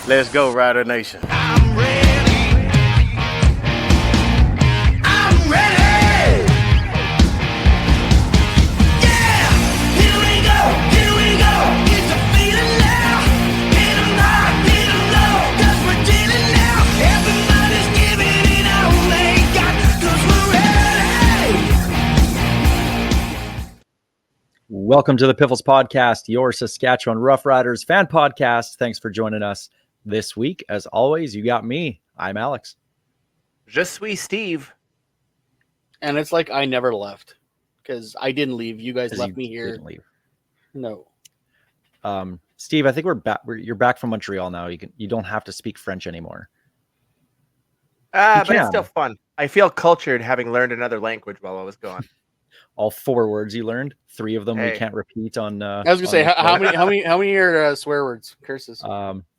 Let's go, Rider Nation. I'm ready. I'm ready. Yeah, here we go. It's a feeling now. Get 'em high, get 'em low, 'cause we're dealing now. Everybody's giving it all they got, 'cause we're ready. Welcome to the Piffles podcast, your Saskatchewan Roughriders fan podcast. Thanks for joining us this week. As always, you got me. I'm Alex. Je suis Steve. And it's like I never left because I didn't leave. You guys 'Cause left you me here. didn't leave. No. Steve, I think we're back. You're back from Montreal now. You don't have to speak French anymore. But can. it's still fun. I feel cultured having learned another language while I was gone. All 4 words you learned. 3 of them we Hey. can't repeat on. I was gonna say how many are swear words, curses?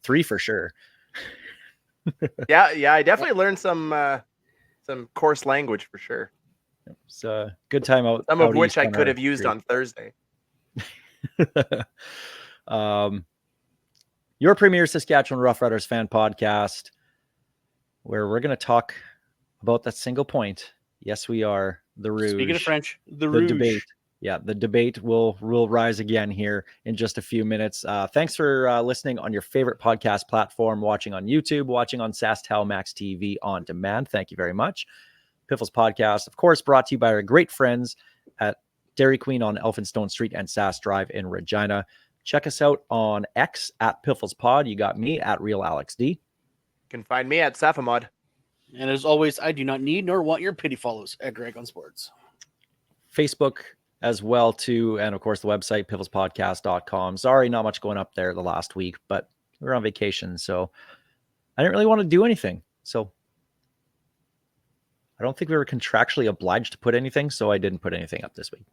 3 for sure. Yeah. I definitely learned some coarse language for sure. It's a good time out. Some of out which east I on could our have used street. on Thursday. Your premier Saskatchewan Roughriders fan podcast, where we're going to talk about that single point. Yes, we are. The Rouge. Speaking of French, the The Rouge. debate. Yeah, the debate will rise again here in just a few minutes. Thanks for listening on your favorite podcast platform, watching on YouTube, watching on SaskTel Max TV on demand. Thank you very much. Piffles podcast, of course, brought to you by our great friends at Dairy Queen on Elphinstone Street and Sask Drive in Regina. Check us out on X at Piffles Pod. You got me at Real Alex D. You can find me at Safamod. And as always, I do not need nor want your pity follows at Greg on Sports. Facebook as well too, and of course the website pifflespodcast.com. Sorry, not much going up there the last week, but we were on vacation, so I didn't really want to do anything. So I don't think we were contractually obliged to put anything, so I didn't put anything up this week.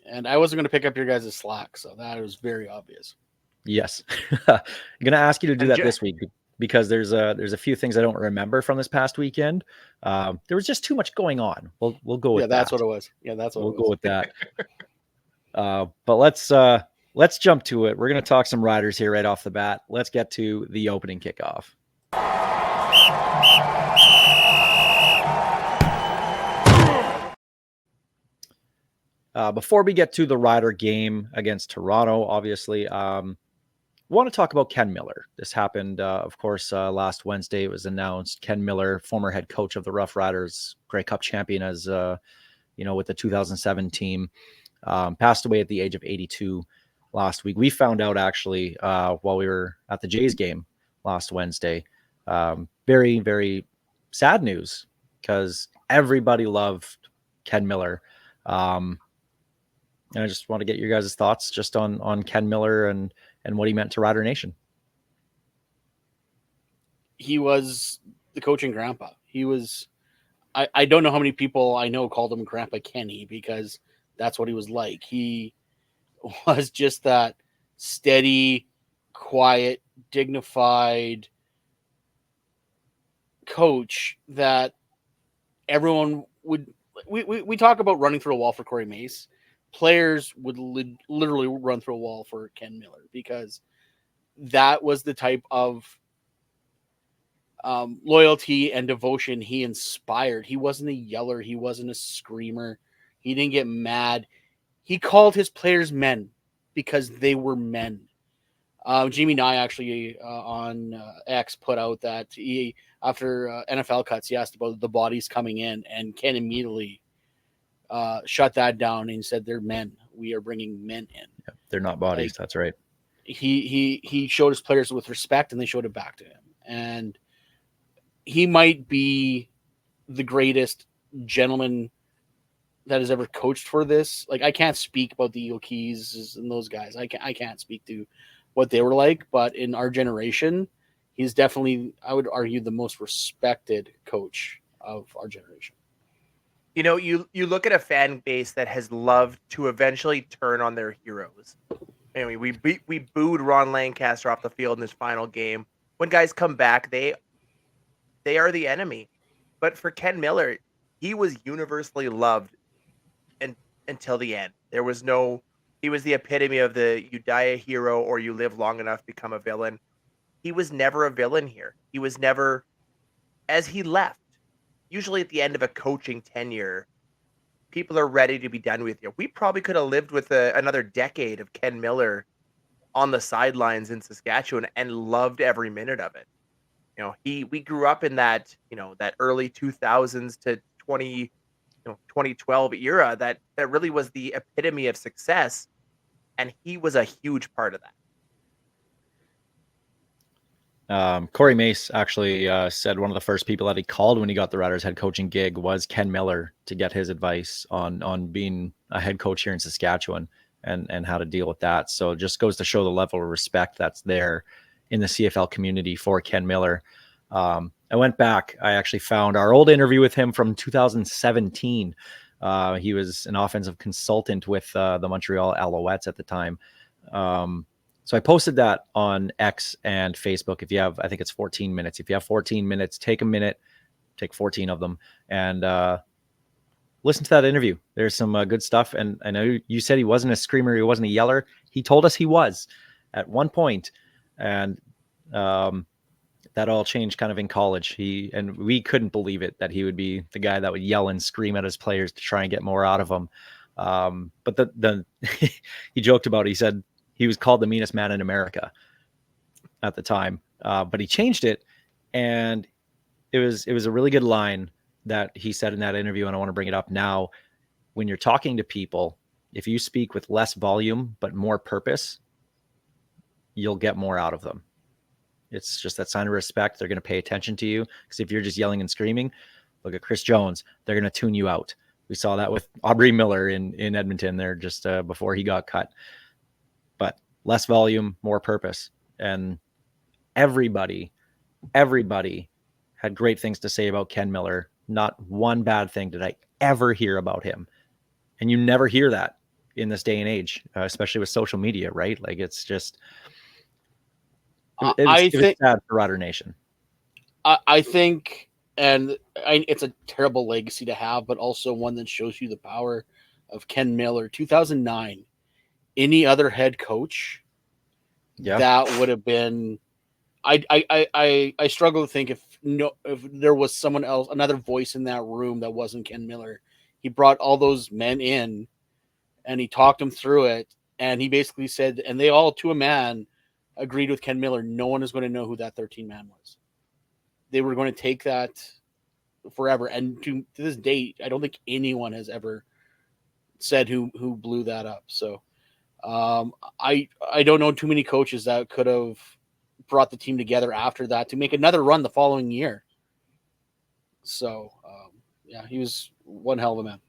And I wasn't going to pick up your guys' slack, so that was very obvious. Yes. I'm going to ask you to do And that this week because there's a few things I don't remember from this past weekend. There was just too much going on. We'll go with that. Yeah, that's what it was. Yeah, that's what We'll it go was. with that. But let's jump to it. We're going to talk some riders here right off the bat. Let's get to the opening kickoff. Before we get to the rider game against Toronto, obviously, want to talk about Ken Miller. This happened, of course, last Wednesday. It was announced. Ken Miller, former head coach of the Rough Riders, Grey Cup champion as with the 2007 team, passed away at the age of 82 last week. We found out actually while we were at the Jays game last Wednesday. Very, very sad news because everybody loved Ken Miller. And I just want to get your guys' thoughts just on Ken Miller and what he meant to Rider Nation. He was the coaching grandpa. He was, I don't know how many people I know called him Grandpa Kenny because that's what he was like. He was just that steady, quiet, dignified coach that everyone would, we talk about running through a wall for Corey Mace. Players would literally run through a wall for Ken Miller because that was the type of loyalty and devotion he inspired. He wasn't a yeller. He wasn't a screamer. He didn't get mad. He called his players men because they were men. Jimmy Nye actually on X put out that he, after NFL cuts, he asked about the bodies coming in, and Ken immediately shut that down and said, "They're men. We are bringing men in. Yeah, they're not bodies." That's right. He showed his players with respect, and they showed it back to him. And he might be the greatest gentleman that has ever coached for this. Like, I can't speak about the Eagle Keys and those guys. I can't speak to what they were like, but in our generation, he's definitely, I would argue, the most respected coach of our generation. You know, you look at a fan base that has loved to eventually turn on their heroes. I mean, we booed Ron Lancaster off the field in his final game. When guys come back, they are the enemy. But for Ken Miller, he was universally loved until the end. There was no, he was the epitome of the you die a hero or you live long enough, become a villain. he was never a villain here. He was never, as he left, usually at the end of a coaching tenure, people are ready to be done with you. We probably could have lived with another decade of Ken Miller on the sidelines in Saskatchewan and loved every minute of it. We grew up in that, that early 2000s to 2012 era that really was the epitome of success, and he was a huge part of that. Corey Mace actually said one of the first people that he called when he got the Riders head coaching gig was Ken Miller to get his advice on being a head coach here in Saskatchewan and how to deal with that. So it just goes to show the level of respect that's there in the CFL community for Ken Miller. I went back. I actually found our old interview with him from 2017. He was an offensive consultant with the Montreal Alouettes at the time. So I posted that on X and Facebook. If you have, I think it's 14 minutes. If you have 14 minutes, take a minute, take 14 of them, and listen to that interview. There's some good stuff. And I know you said he wasn't a screamer. He wasn't a yeller. He told us he was at one point. And that all changed kind of in college. And we couldn't believe it that he would be the guy that would yell and scream at his players to try and get more out of them. But he joked about it. He said he was called the meanest man in America at the time. But he changed it. And it was a really good line that he said in that interview. And I want to bring it up now. When you're talking to people, if you speak with less volume, but more purpose, you'll get more out of them. It's just that sign of respect. They're going to pay attention to you, because if you're just yelling and screaming, look at Chris Jones, they're going to tune you out. We saw that with Aubrey Miller in Edmonton there just before he got cut. But less volume, more purpose. And everybody had great things to say about Ken Miller. Not one bad thing did I ever hear about him. And you never hear that in this day and age, especially with social media, right? Like, it's just... It was sad for Rider Nation. I think, and it's a terrible legacy to have, but also one that shows you the power of Ken Miller. 2009, any other head coach, that would have been. I struggle to think if there was someone else, another voice in that room that wasn't Ken Miller. He brought all those men in, and he talked them through it, and he basically said, and they all to a man agreed with Ken Miller, no one is going to know who that 13 man was. They were going to take that forever. And to this date, I don't think anyone has ever said who blew that up. So I don't know too many coaches that could have brought the team together after that to make another run the following year. So he was one hell of a man.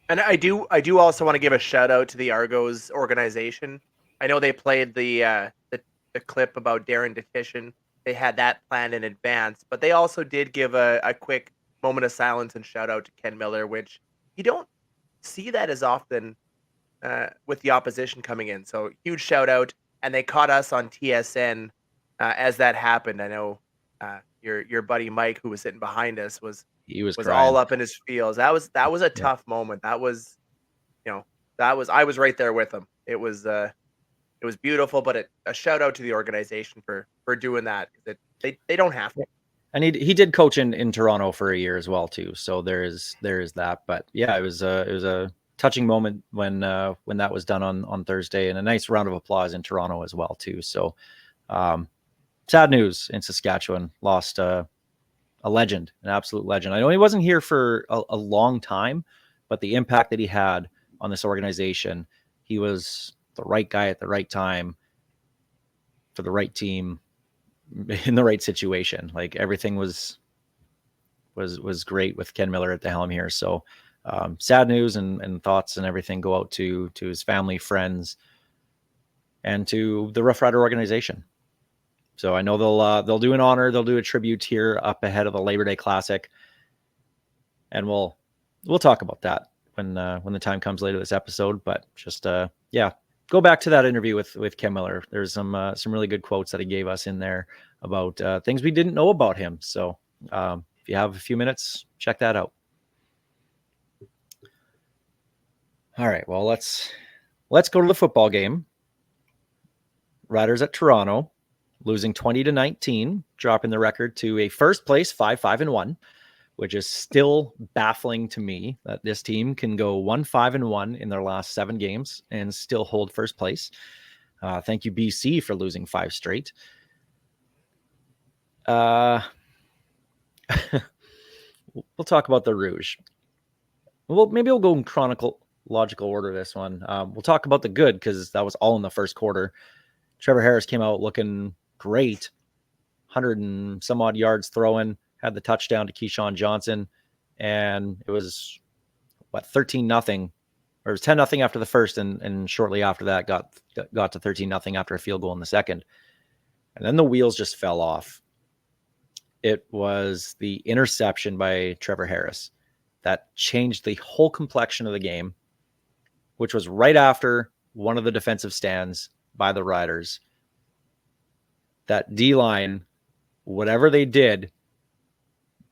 And I do also want to give a shout out to the Argos organization. I know they played the clip about Darren Detition. They had that planned in advance, but they also did give a quick moment of silence and shout out to Ken Miller, which you don't see that as often with the opposition coming in. So huge shout out, and they caught us on TSN as that happened. I know your buddy Mike, who was sitting behind us, was all up in his feels. That was a tough moment. That was I was right there with him. It was beautiful, but a shout out to the organization for doing that. They don't have to. And he did coach in Toronto for a year as well too. So there is that. But yeah, it was a touching moment when that was done on Thursday, and a nice round of applause in Toronto as well too. So sad news in Saskatchewan. Lost a legend, an absolute legend. I know he wasn't here for a long time, but the impact that he had on this organization, he was the right guy at the right time for the right team in the right situation. Like, everything was great with Ken Miller at the helm here. So sad news, and thoughts and everything go out to his family, friends, and to the Rough Rider organization. So I know they'll do an honor. They'll do a tribute here up ahead of the Labor Day Classic. And we'll talk about that when the time comes later this episode, but just, go back to that interview with Ken Miller. There's some really good quotes that he gave us in there about things we didn't know about him. So if you have a few minutes, check that out. All right. Well, let's go to the football game. Riders at Toronto. losing 20-19, dropping the record to a first place 5-5-1, which is still baffling to me that this team can go 1-5-1 in their last 7 games and still hold first place. Thank you, BC, for losing 5 straight. We'll talk about the Rouge. Well, maybe we'll go in chronological order this one. We'll talk about the good because that was all in the first quarter. Trevor Harris came out looking great, 100 and some odd yards throwing, had the touchdown to Keyshawn Johnson, and it was 13-0, or it was 10-0 after the first, and shortly after that got to 13-0 after a field goal in the second, and then the wheels just fell off. It was the interception by Trevor Harris that changed the whole complexion of the game, which was right after one of the defensive stands by the Riders. That D-line, whatever they did,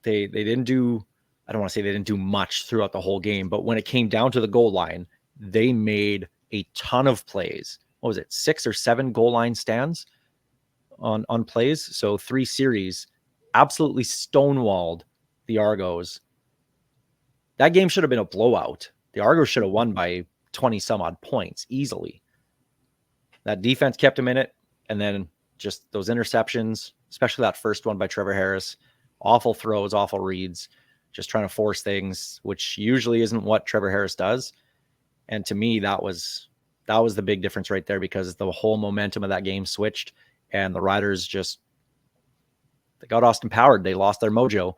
they didn't do, I don't want to say they didn't do much throughout the whole game, but when it came down to the goal line, they made a ton of plays. What was it, 6 or 7 goal line stands on plays? So 3 series, absolutely stonewalled the Argos. That game should have been a blowout. The Argos should have won by 20 some odd points easily. That defense kept them in it, and then just those interceptions, especially that first one by Trevor Harris, awful throws, awful reads, just trying to force things, which usually isn't what Trevor Harris does. And to me, that was the big difference right there, because the whole momentum of that game switched, and the Riders they got Austin powered. They lost their mojo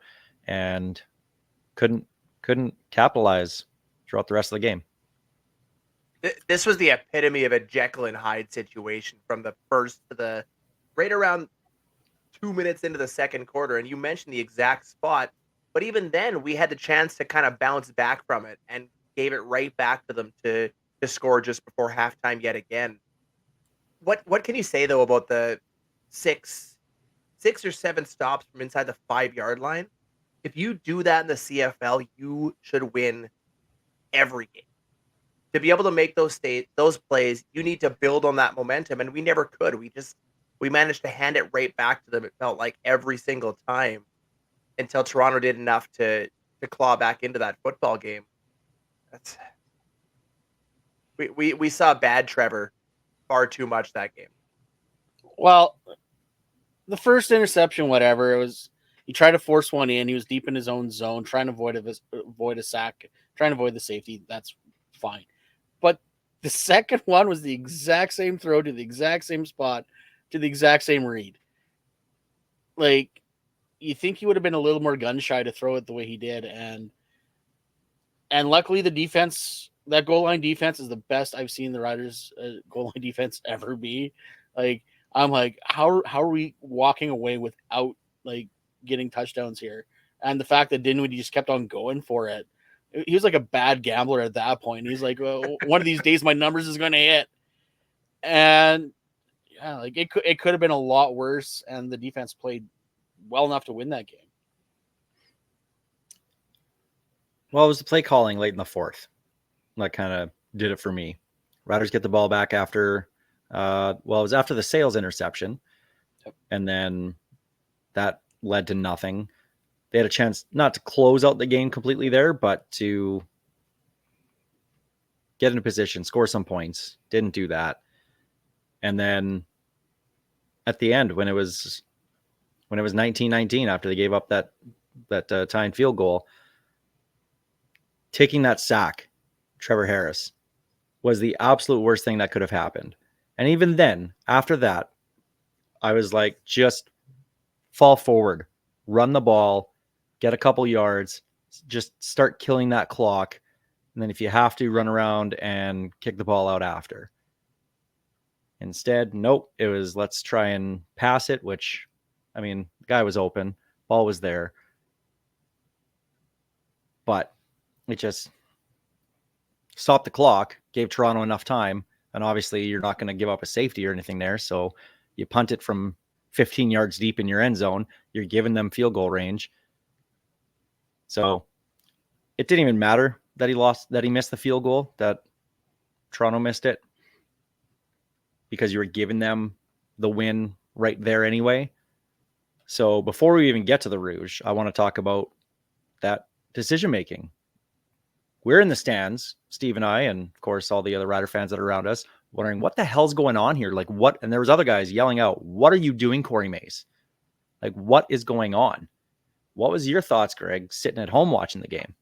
and couldn't capitalize throughout the rest of the game. This was the epitome of a Jekyll and Hyde situation from the first to the right around 2 minutes into the second quarter. And you mentioned the exact spot, but even then we had the chance to kind of bounce back from it and gave it right back to them to score just before halftime yet again. What can you say though about the six or 7 stops from inside the 5-yard line? If you do that in the CFL, you should win every game. To be able to make those plays, you need to build on that momentum, and we never could. We managed to hand it right back to them. It felt like every single time, until Toronto did enough to claw back into that football game. We saw bad Trevor far too much that game. Well, the first interception, whatever, it was, he tried to force one in. He was deep in his own zone, trying to avoid a sack, trying to avoid the safety. That's fine. But the second one was the exact same throw to the exact same spot to the exact same read. Like, you think he would have been a little more gun shy to throw it the way he did, and luckily the defense, that goal line defense, is the best I've seen the Riders goal line defense ever be. Like, I'm like, how are we walking away without like getting touchdowns here? And the fact that Dinwiddie just kept on going for it. He was like a bad gambler at that point. He's like, well, one of these days my numbers is going to hit. And yeah, like it could have been a lot worse, and the defense played well enough to win that game. Well, it was the play calling late in the fourth that kind of did it for me. Riders get the ball back after, it was after the Sales interception. Yep. And then that led to nothing. They had a chance not to close out the game completely there, but to get in a position, score some points. Didn't do that. And then at the end, when it was 19-19 after they gave up that tying field goal, taking that sack, Trevor Harris, was the absolute worst thing that could have happened. And even then, after that, I was like, just fall forward, run the ball, get a couple yards, just start killing that clock. And then if you have to, run around and kick the ball out after. Instead, nope, it was let's try and pass it, which, I mean, the guy was open, ball was there. But it just stopped the clock, gave Toronto enough time. And obviously you're not going to give up a safety or anything there. So you punt it from 15 yards deep in your end zone. You're giving them field goal range. So it didn't even matter that he missed the field goal, that Toronto missed it, because you were giving them the win right there anyway. So before we even get to the Rouge, I want to talk about that decision making. We're in the stands, Steve and I, and of course all the other Rider fans that are around us, wondering what the hell's going on here. Like what? And there was other guys yelling out, "What are you doing, Corey Mace? Like what is going on?" What was your thoughts, Greg, sitting at home watching the game?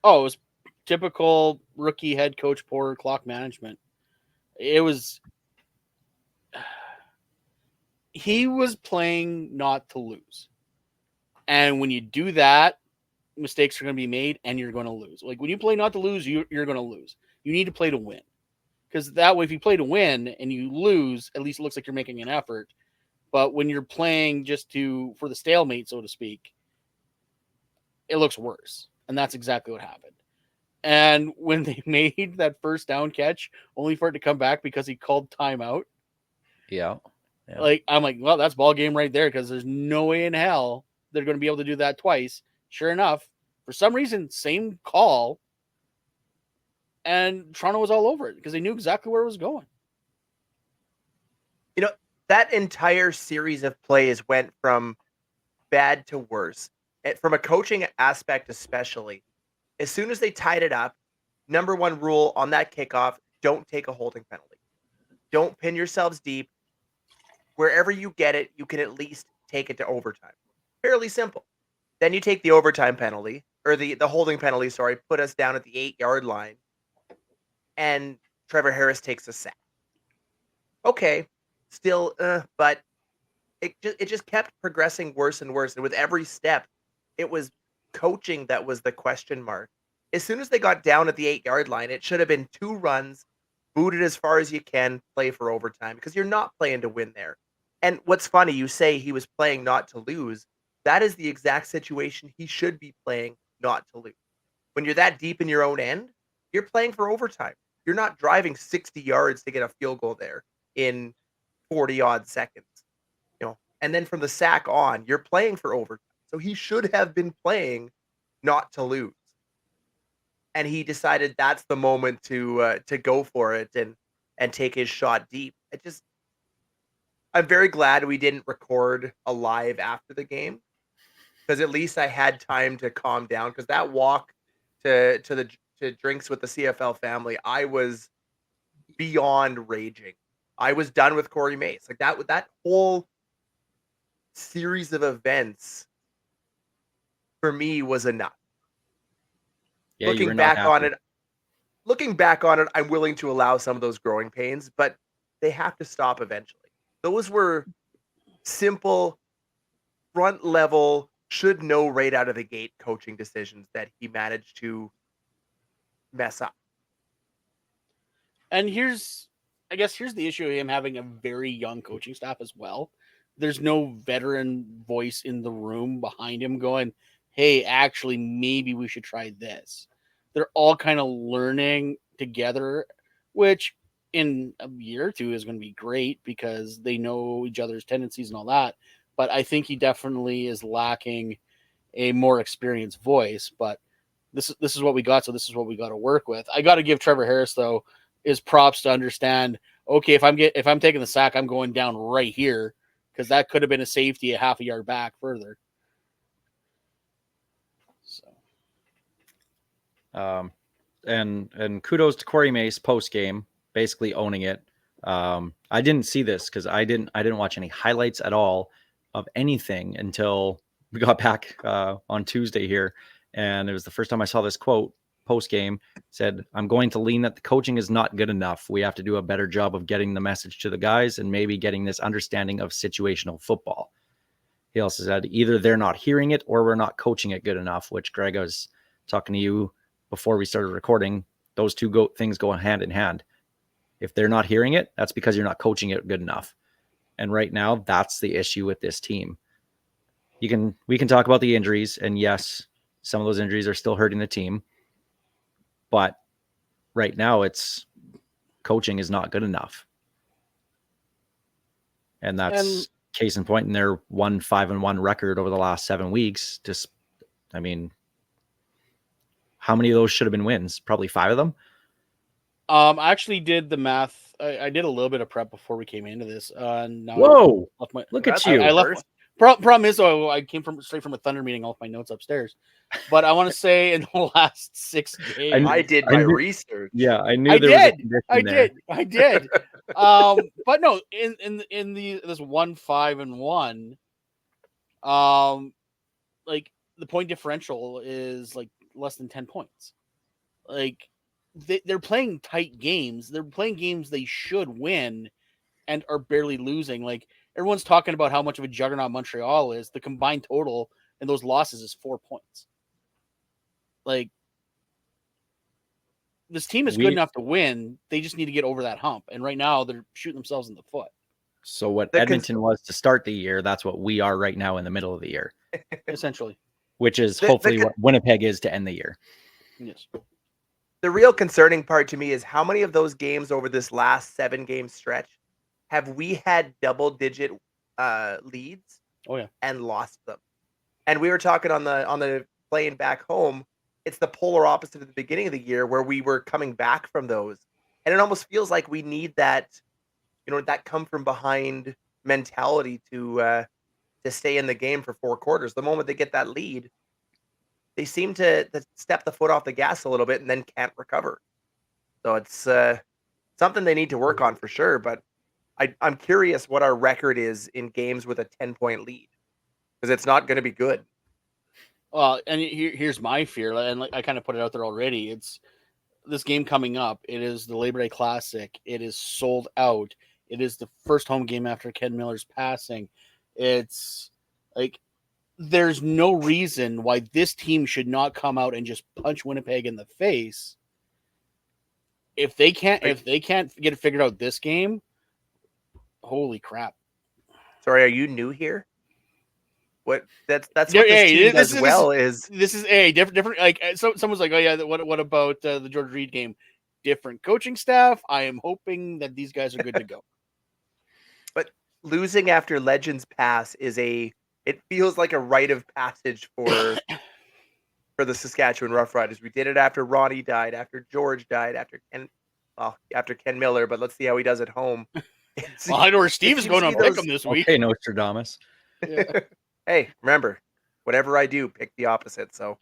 Oh, it was typical rookie head coach poor clock management. It was he was playing not to lose. And when you do that, mistakes are going to be made and you're going to lose. Like when you play not to lose, you're going to lose. You need to play to win. Because that way, if you play to win and you lose, at least it looks like you're making an effort. But when you're playing just for the stalemate, so to speak, it looks worse. And that's exactly what happened. And when they made that first down catch, only for it to come back because he called timeout. Yeah. Like, I'm like, well, that's ball game right there because there's no way in hell they're going to be able to do that twice. Sure enough, for some reason, same call. And Toronto was all over it because they knew exactly where it was going. You know, that entire series of plays went from bad to worse. From a coaching aspect, especially, as soon as they tied it up, number one rule on that kickoff, don't take a holding penalty. Don't pin yourselves deep. Wherever you get it, you can at least take it to overtime. Fairly simple. Then you take the overtime penalty, or the holding penalty, sorry, put us down at the 8-yard line, and Trevor Harris takes a sack. Okay, still, but it just kept progressing worse and worse. And with every step, it was coaching that was the question mark. As soon as they got down at the 8-yard line, it should have been 2 runs, booted as far as you can, play for overtime because you're not playing to win there. And what's funny, you say he was playing not to lose. That is the exact situation he should be playing not to lose. When you're that deep in your own end, you're playing for overtime. You're not driving 60 yards to get a field goal there in 40 odd seconds. And then from the sack on, you're playing for overtime. So he should have been playing not to lose. And he decided that's the moment to go for it and take his shot deep. I'm very glad we didn't record a live after the game because at least I had time to calm down. Because that walk to drinks with the CFL family, I was beyond raging. I was done with Corey Mace. Like that whole series of events for me was enough. Yeah, you were Looking not back on it, I'm willing to allow some of those growing pains, but they have to stop eventually. Those were simple, front level, should know right out of the gate coaching decisions that he managed to mess up. And here's the issue of him having a very young coaching staff as well. There's no veteran voice in the room behind him going, hey, actually, maybe we should try this. They're all kind of learning together, which in a year or two is going to be great because they know each other's tendencies and all that. But I think he definitely is lacking a more experienced voice. But this is what we got, so this is what we got to work with. I got to give Trevor Harris, though, his props to understand, okay, if I'm taking the sack, I'm going down right here because that could have been a safety a half a yard back further. So, and kudos to Corey Mace post game, basically owning it. I didn't see this because I didn't watch any highlights at all of anything until we got back on Tuesday here, and it was the first time I saw this quote post game. Said, "I'm going to lean that the coaching is not good enough. We have to do a better job of getting the message to the guys and maybe getting this understanding of situational football." He also said, either they're not hearing it or we're not coaching it good enough, which Greg, I was talking to you before we started recording. Those two things go hand in hand. If they're not hearing it, that's because you're not coaching it good enough. And right now, that's the issue with this team. We can talk about the injuries, and yes, some of those injuries are still hurting the team. But right now, it's coaching is not good enough. And that's case in point in their 1-5-1 record over the last 7 weeks. I mean, how many of those should have been wins? Probably 5 of them. I actually did the math I did a little bit of prep before we came into this. Now Whoa! I left my, Look at That's you. I left. first. Problem is, though, I came straight from a Thunder meeting. All of my notes upstairs, but I want to say in the last 6 games, I did I my knew- research. Yeah, I knew I there was a did. condition I there. did. I did. But no, in this 1-5-1, like the point differential is like less than 10 points. Like they're playing tight games. They're playing games they should win and are barely losing. Like everyone's talking about how much of a juggernaut Montreal is. The combined total in those losses is 4 points. Like this team is good enough to win. They just need to get over that hump. And right now they're shooting themselves in the foot. So what The Edmonton was to start the year, that's what we are right now in the middle of the year, Essentially. which is The- hopefully the- what Winnipeg is to end the year. Yes. The real concerning part to me is how many of those games over this last 7-game stretch have we had double-digit leads Oh yeah. and lost them? And we were talking on the plane back home. It's the polar opposite of the beginning of the year where we were coming back from those, and it almost feels like we need that, that come from behind mentality to stay in the game for 4 quarters. The moment they get that lead, they seem to step the foot off the gas a little bit and then can't recover. So it's something they need to work on for sure. But I'm curious what our record is in games with a 10-point lead, because it's not going to be good. Well, and here's my fear, and like I kind of put it out there already. It's this game coming up. It is the Labor Day Classic. It is sold out. It is the first home game after Ken Miller's passing. It's like there's no reason why this team should not come out and just punch Winnipeg in the face. If they can't get it figured out this game, holy crap! Sorry, are you new here? That's what Yeah, this hey, team this does is- well is This is a different. Like someone's like, oh yeah, what about the George Reed game? Different coaching staff. I am hoping that these guys are good to go. losing after Legends pass it feels like a rite of passage for the Saskatchewan Roughriders. We did it after Ronnie died, after George died, after Ken Miller, but let's see how he does at home. Well, I know where Steve is you going see on pick those- him this week. Okay, Nostradamus. Yeah. Hey, remember, whatever I do, pick the opposite. So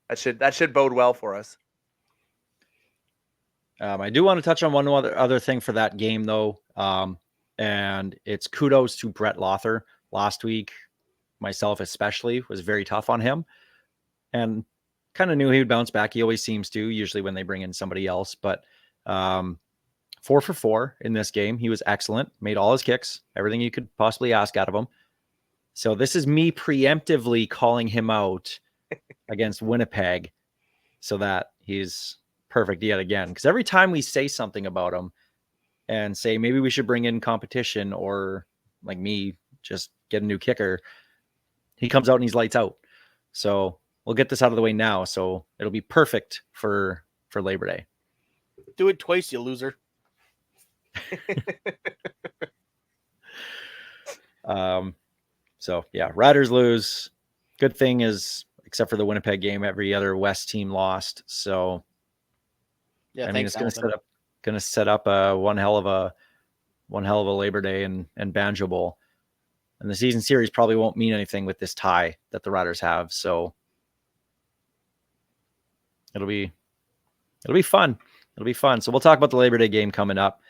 that should bode well for us. I do want to touch on one other thing for that game, though, and it's kudos to Brett Lothar. Last week, myself especially, was very tough on him, and kind of knew he would bounce back. He always seems to, usually when they bring in somebody else. But 4 for 4 in this game. He was excellent, made all his kicks, everything you could possibly ask out of him. So this is me preemptively calling him out against Winnipeg so that he's perfect yet again. Because every time we say something about him and say maybe we should bring in competition, or like me, just get a new kicker, he comes out and he's lights out. So we'll get this out of the way now. So it'll be perfect for Labor Day. Do it twice, you loser. So yeah, Riders lose. Good thing is, except for the Winnipeg game, every other West team lost. So Yeah, I mean, thanks, it's Hamilton. going to set up a one hell of a Labor Day and Banjo Bowl. And the season series probably won't mean anything with this tie that the Riders have. So it'll be fun. It'll be fun. So we'll talk about the Labor Day game coming up.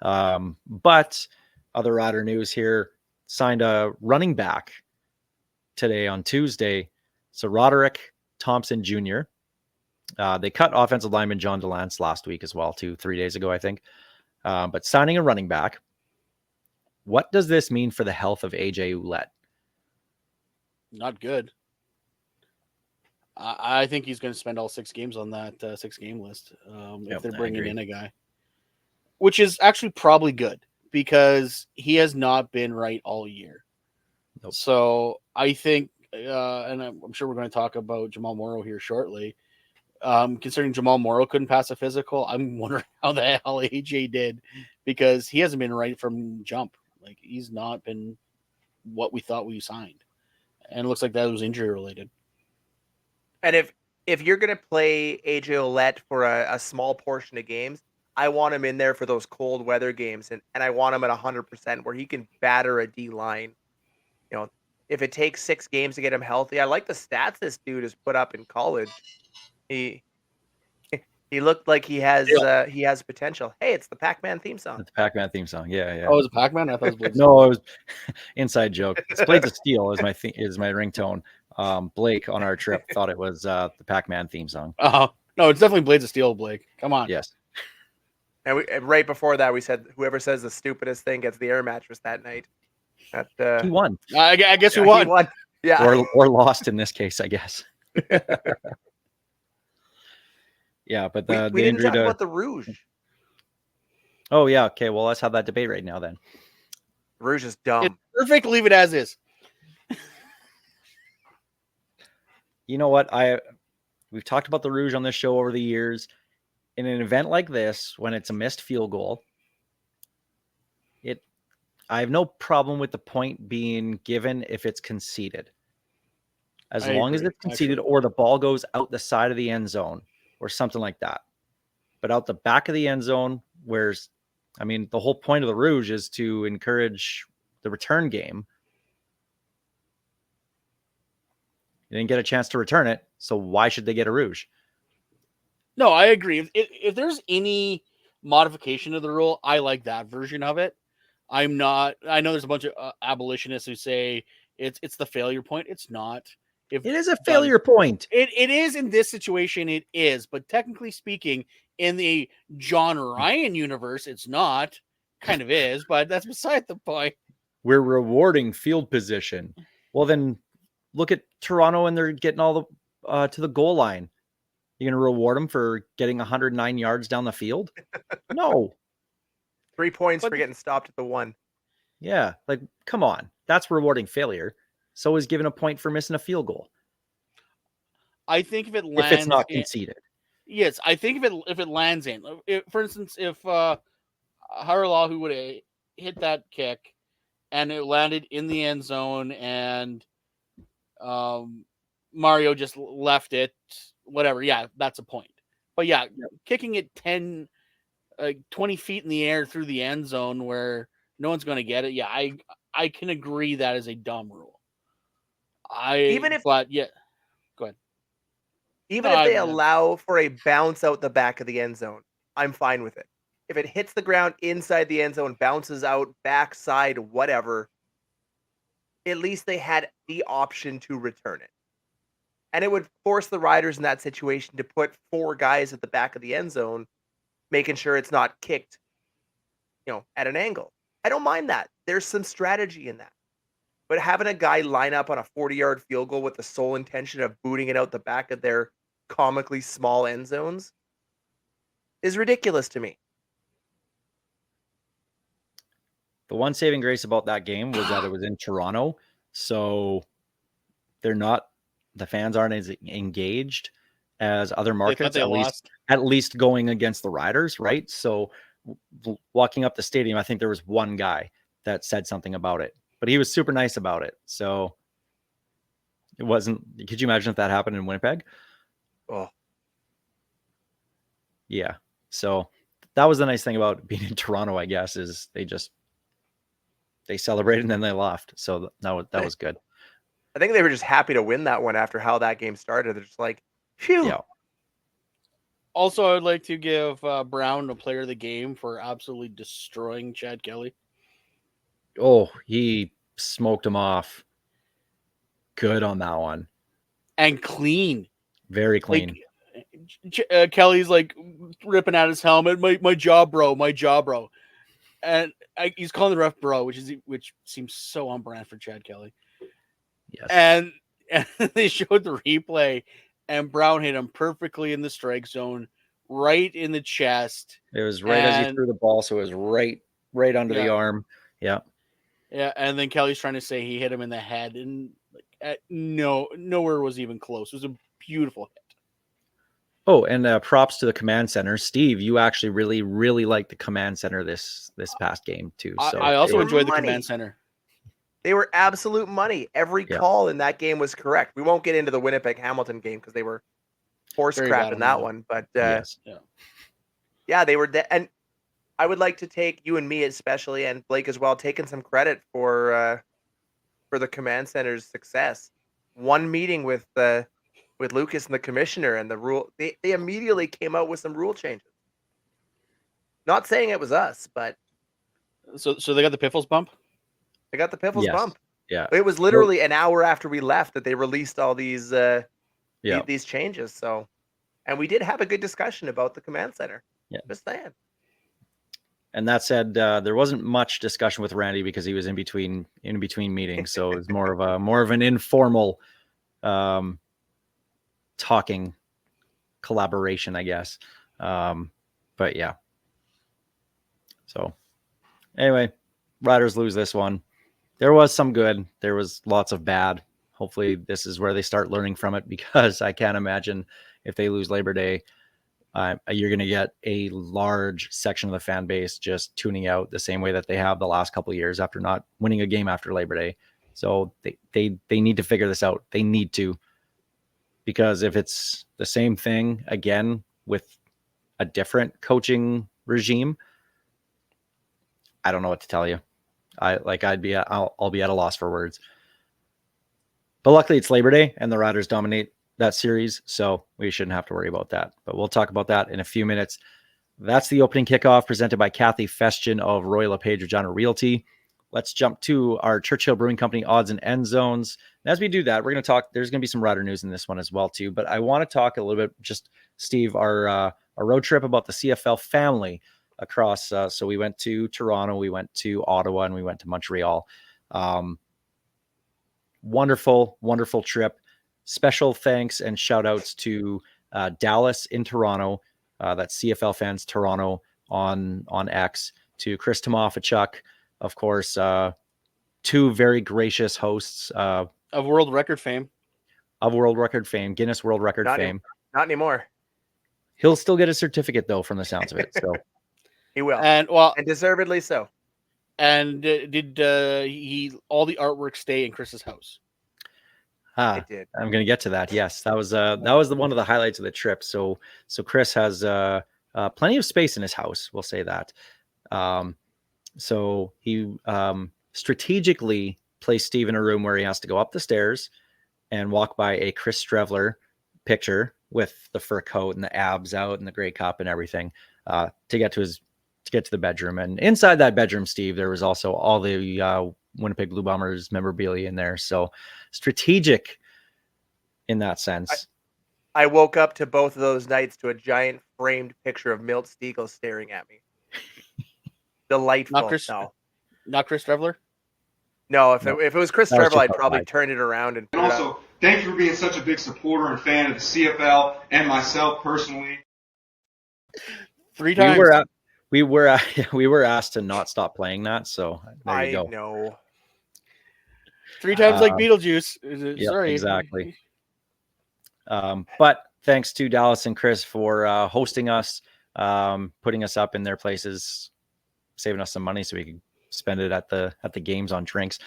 But other Rider news here: signed a running back today on Tuesday. So Roderick Thompson Jr. They cut offensive lineman John DeLance last week as well, 3 days ago, I think. But signing a running back. What does this mean for the health of AJ Ouellette? Not good. I think he's going to spend all 6 games on that 6-game list if they're bringing in a guy, which is actually probably good because he has not been right all year. Nope. So I think, and I'm sure we're going to talk about Jamal Morrow here shortly. Considering Jamal Morrow couldn't pass a physical, I'm wondering how the hell AJ did, because he hasn't been right from jump. Like, he's not been what we thought we signed, and it looks like that was injury related. And if you're going to play AJ Ouellette for a small portion of games, I want him in there for those cold weather games, and I want him at 100% where he can batter a D line. You know, if it takes 6 games to get him healthy, I like the stats this dude has put up in college. He he looked like he has potential. Hey, it's the Pac-Man theme song. That's the Pac-Man theme song. Yeah, yeah. Oh, it was a Pac-Man? I thought it was Blades. No, it was inside joke. It's Blades of Steel is my ringtone. Blake on our trip thought it was the Pac-Man theme song. Oh, no, it's definitely Blades of Steel, Blake. Come on. Yes. And right before that, we said whoever says the stupidest thing gets the air mattress that night. He won. I guess who he won? won. Yeah. Or lost in this case, I guess. Yeah, but we didn't talk about the Rouge. Oh yeah, okay. Well, let's have that debate right now then. Rouge is dumb. It's perfect. Leave it as is. You know what? We've talked about the Rouge on this show over the years. In an event like this, when it's a missed field goal, I have no problem with the point being given if it's conceded. As long as it's conceded or the ball goes out the side of the end zone or something like that. But out the back of the end zone, the whole point of the Rouge is to encourage the return game. You didn't get a chance to return it, so why should they get a Rouge? No, I agree. If there's any modification of the rule, I like that version of it. I know there's a bunch of abolitionists who say it's the failure point. It's not. It is a failure point. It is in this situation. It is, but technically speaking, in the John Ryan universe, it's not. Kind of is, but that's beside the point. We're rewarding field position. Well, then look at Toronto, and they're getting all the to the goal line. You're going to reward them for getting 109 yards down the field? No. 3 points for getting stopped at the 1. Yeah, like come on, that's rewarding failure. So is given a point for missing a field goal. I think if it's not conceded. Yes, I think if it lands in, for instance, if Haralahu would have hit that kick and it landed in the end zone and Mario just left it, whatever, yeah, that's a point. But yeah, kicking it 20 feet in the air through the end zone where no one's going to get it, yeah, I can agree that is a dumb rule. Even if they allow for a bounce out the back of the end zone, I'm fine with it. If it hits the ground inside the end zone, bounces out, backside, whatever, at least they had the option to return it. And it would force the riders in that situation to put 4 guys at the back of the end zone, making sure it's not kicked, at an angle. I don't mind that. There's some strategy in that. But having a guy line up on a 40-yard field goal with the sole intention of booting it out the back of their comically small end zones is ridiculous to me. The one saving grace about that game was that it was in Toronto, so the fans aren't as engaged as other markets, at least going against the Riders, right? So walking up the stadium, I think there was one guy that said something about it, but he was super nice about it. So it wasn't, could you imagine if that happened in Winnipeg? Oh, yeah. So that was the nice thing about being in Toronto, I guess, is they celebrated and then they left. So that was good. I think they were just happy to win that one after how that game started. They're just like, phew. Yeah. Also, I would like to give Brown a player of the game for absolutely destroying Chad Kelly. Oh, he smoked him off. Good on that one. And clean. Very clean. Like, Kelly's like ripping at his helmet. My jaw, bro. My jaw, bro. And he's calling the ref bro, which seems so on brand for Chad Kelly. Yes. And they showed the replay, and Brown hit him perfectly in the strike zone, right in the chest. It was right as he threw the ball, so it was right under the arm. Yeah. Yeah, and then Kelly's trying to say he hit him in the head, and nowhere was even close. It was a beautiful hit. Oh, and props to the command center, Steve. You actually really, really liked the command center this past game too. So I also enjoyed the command center. They were absolute money. Every call in that game was correct. We won't get into the Winnipeg Hamilton game because they were horse crap in that one. But yes. Yeah, they were, and I would like to take you and me especially, and Blake as well, taking some credit for the command center's success. One meeting with Lucas and the commissioner, and the rule they immediately came out with some rule changes. Not saying it was us, but So they got the Piffles bump. they got the Piffles Yes. bump. Yeah. It was literally an hour after we left that they released all these Yeah. these changes. So, and we did have a good discussion about the command center. Yeah. Just saying. And that said, there wasn't much discussion with Randy because he was in between meetings, so it was more of an informal talking collaboration, I guess. But yeah. So anyway, Riders lose this one. There was some good. There was lots of bad. Hopefully this is where they start learning from it, because I can't imagine if they lose Labor Day, you're going to get a large section of the fan base just tuning out the same way that they have the last couple of years after not winning a game after Labor Day. So they need to figure this out. They need to, because if it's the same thing again with a different coaching regime, I don't know what to tell you. I'll be at a loss for words. But luckily it's Labor Day and the Riders dominate that series, so we shouldn't have to worry about that. But we'll talk about that in a few minutes. That's the opening kickoff presented by Kathy Festian of Royal LePage Regina Realty. Let's jump to our Churchill Brewing Company odds and end zones. And as we do that, we're going to talk. There's going to be some Rider news in this one as well too. But I want to talk a little bit, just Steve, our road trip about the CFL family across. So we went to Toronto, we went to Ottawa, and we went to Montreal. Wonderful, wonderful trip. Special thanks and shout outs to Dallas in Toronto. That's CFL Fans Toronto on X, to Chris Tomofachuk, of course, two very gracious hosts Of world record fame. Guinness World Record fame. Not anymore. He'll still get a certificate though, from the sounds of it. So He will, And deservedly so. And did he all the artwork stay in Chris's house? It did. I'm going to get to that. Yes, that was one of the highlights of the trip. So Chris has plenty of space in his house. We'll say that. So he strategically placed Steve in a room where he has to go up the stairs and walk by a Chris Strevler picture with the fur coat and the abs out and the gray cup and everything to get to the bedroom. And inside that bedroom, Steve, there was also all the Winnipeg Blue Bombers memorabilia in there. So strategic in that sense. I woke up to both of those nights to a giant framed picture of Milt Stegall staring at me. Delightful. Not Chris Strevler? No, if it was Chris That was Trevor, just I'd probably outside. turn it around and put And it up. also, thank you for being such a big supporter and fan of the CFL and myself personally. 3 times. We were asked to not stop playing that. So there you go. I know. 3 times like Beetlejuice. Yeah, Sorry. exactly. But thanks to Dallas and Chris for hosting us, putting us up in their places, saving us some money so we could spend it at the games on drinks.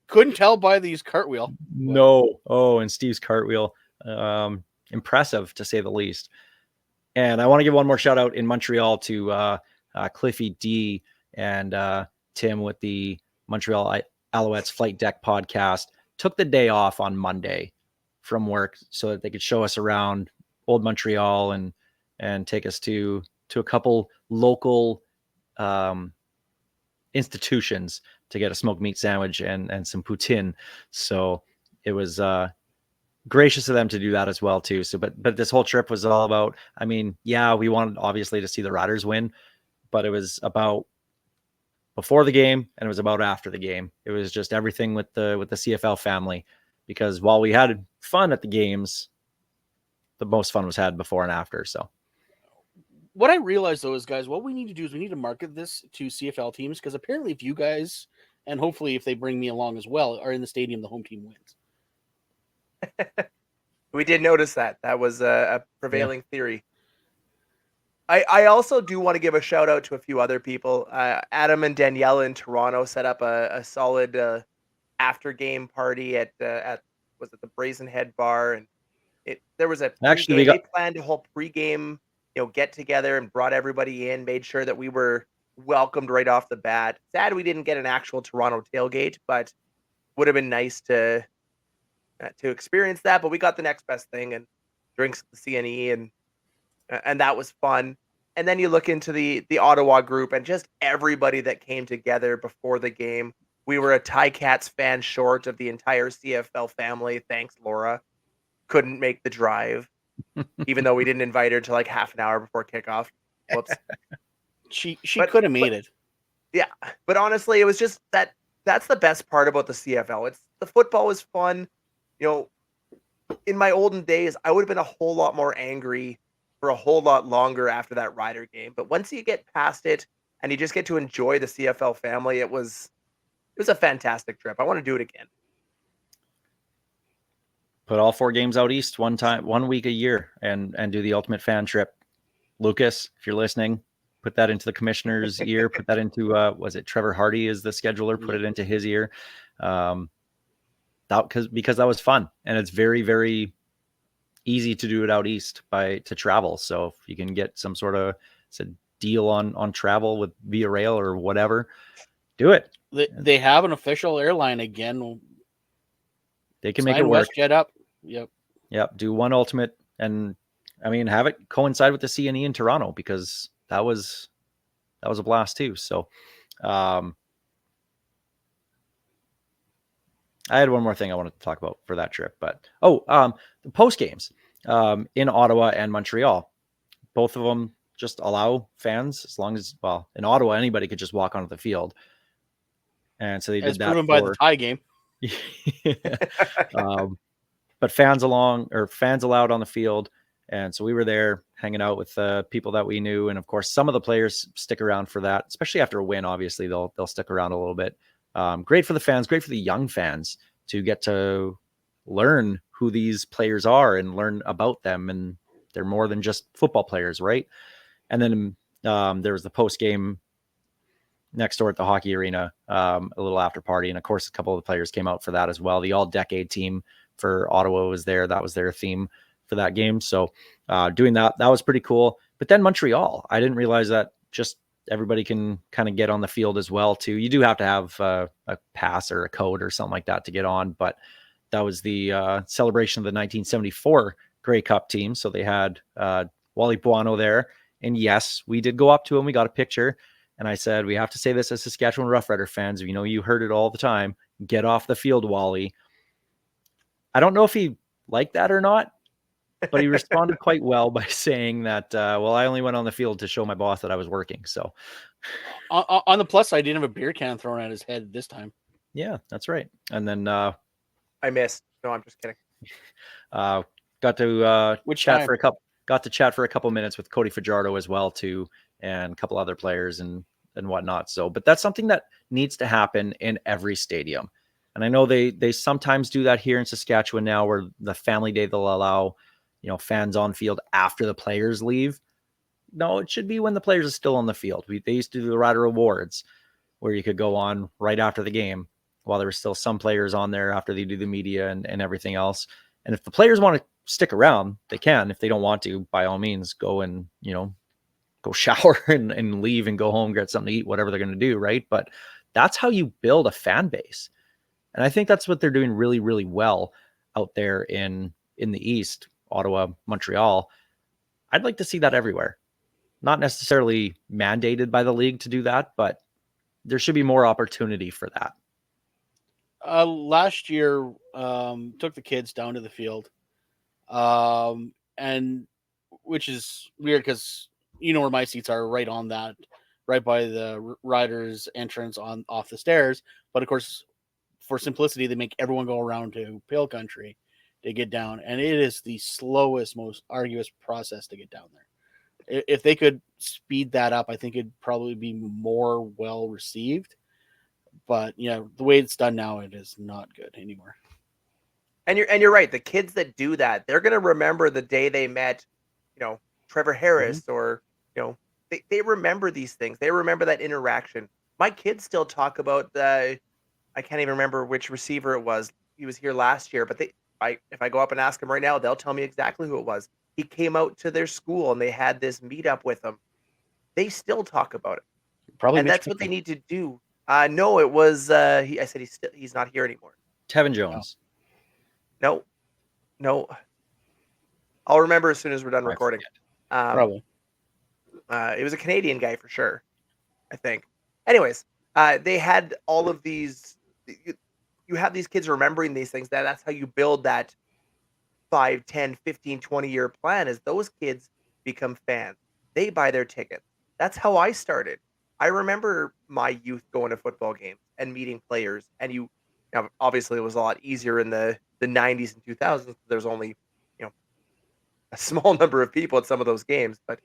Couldn't tell by these cartwheel. No. Oh, and Steve's cartwheel. Impressive to say the least. And I want to give one more shout out in Montreal to Cliffy D and Tim with the Montreal Alouettes Flight Deck podcast. Took the day off on Monday from work so that they could show us around old Montreal and take us to a couple local institutions to get a smoked meat sandwich and some poutine. So it was gracious of them to do that as well too. So, but this whole trip was all about, I mean, yeah, we wanted obviously to see the Riders win, but it was about before the game and it was about after the game. It was just everything with the CFL family, because while we had fun at the games, the most fun was had before and after. So What I realized though is, guys, what we need to do is we need to market this to CFL teams, because apparently if you guys, and hopefully if they bring me along as well, are in the stadium, the home team wins. We did notice that. That was a prevailing theory. I also do want to give a shout out to a few other people. Adam and Daniela in Toronto set up a solid after game party at was it the Brazen Head Bar, and there was a Actually, they planned a whole pregame get together and brought everybody in, made sure that we were welcomed right off the bat. Sad we didn't get an actual Toronto tailgate, but would have been nice to experience that. But we got the next best thing and drinks at the CNE, and that was fun. And then you look into the Ottawa group and just everybody that came together before the game. We were a Ticats fan short of the entire CFL family. Thanks, Laura. Couldn't make the drive, even though we didn't invite her to like half an hour before kickoff. Whoops. She But- could have made it. Yeah, but honestly, it was just that's the best part about the CFL. It's the football is fun. In my olden days, I would have been a whole lot more angry for a whole lot longer after that Rider game. But once you get past it and you just get to enjoy the CFL family, it was a fantastic trip. I want to do it again. Put all 4 games out east 1 week a year, and do the ultimate fan trip. Lucas, if you're listening, put that into the commissioner's ear. Put that into was it Trevor Hardy is the scheduler? Put it into his ear. Because that was fun, and it's very, very easy to do it out east to travel. So if you can get some sort of deal on travel with via rail or whatever, do it. They have an official airline again. They can make it work. WestJet up. Yep. Do one ultimate, and I mean, have it coincide with the CNE in Toronto, because that was a blast too. So I had one more thing I wanted to talk about for that trip, but the post games in Ottawa and Montreal, both of them just allow fans, as long as, well, in Ottawa anybody could just walk onto the field, and so they did As that proven by the tie game. But fans allowed on the field, and so we were there hanging out with people that we knew, and of course some of the players stick around for that, especially after a win. Obviously they'll stick around a little bit. Great for the fans, great for the young fans to get to learn who these players are and learn about them, and they're more than just football players, right? And then there was the post game next door at the hockey arena, a little after party, and of course a couple of the players came out for that as well. The all-decade team for Ottawa was there. That was their theme for that game. So doing that was pretty cool. But then Montreal, I didn't realize that just everybody can kind of get on the field as well too. You do have to have a pass or a code or something like that to get on, but that was the celebration of the 1974 Grey Cup team. So they had Wally Buono there, and yes, we did go up to him. We got a picture, and I said, we have to say this as Saskatchewan Roughrider fans. You heard it all the time. Get off the field, Wally. I don't know if he liked that or not, but he responded quite well by saying that, well, I only went on the field to show my boss that I was working. So on the plus side, he didn't have a beer can thrown at his head this time. Yeah, that's right. And then I missed. No, I'm just kidding. Got to chat time? for a couple minutes with Cody Fajardo as well too, and a couple other players and whatnot. So, but that's something that needs to happen in every stadium. And I know they sometimes do that here in Saskatchewan now, where the family day they'll allow, fans on field after the players leave. No, it should be when the players are still on the field. They used to do the Rider Awards, where you could go on right after the game while there were still some players on there after they do the media and everything else. And if the players want to stick around, they can. If they don't want to, by all means, go and, go shower and leave and go home, get something to eat, whatever they're going to do, right? But that's how you build a fan base. And I think that's what they're doing really, really well out there in the East, Ottawa, Montreal. I'd like to see that everywhere. Not necessarily mandated by the league to do that, but there should be more opportunity for that. Last year, took the kids down to the field, and which is weird because where my seats are, right on that, right by the riders' entrance off the stairs. But of course, for simplicity, they make everyone go around to Pale Country to get down, and it is the slowest, most arduous process to get down there. If they could speed that up, I think it'd probably be more well received. But the way it's done now, it is not good anymore. And you're right. The kids that do that, they're gonna remember the day they met, Trevor Harris, or they remember these things. They remember that interaction. My kids still talk about I can't even remember which receiver it was. He was here last year, but if I go up and ask them right now, they'll tell me exactly who it was. he came out to their school and they had this meetup with him. They still talk about it. Probably And Mitch that's what they Piffles. need to do. No, it was I said he's not here anymore. Tevin Jones. No. I'll remember as soon as we're done I recording. forget. Probably. It was a Canadian guy for sure, I think. Anyways, they had all of these. You have these kids remembering these things. That's how you build that 5, 10, 15, 20-year plan is those kids become fans. They buy their tickets. That's how I started. I remember my youth going to football games and meeting players. And now, obviously, it was a lot easier in the 90s and 2000s. There's only a small number of people at some of those games. But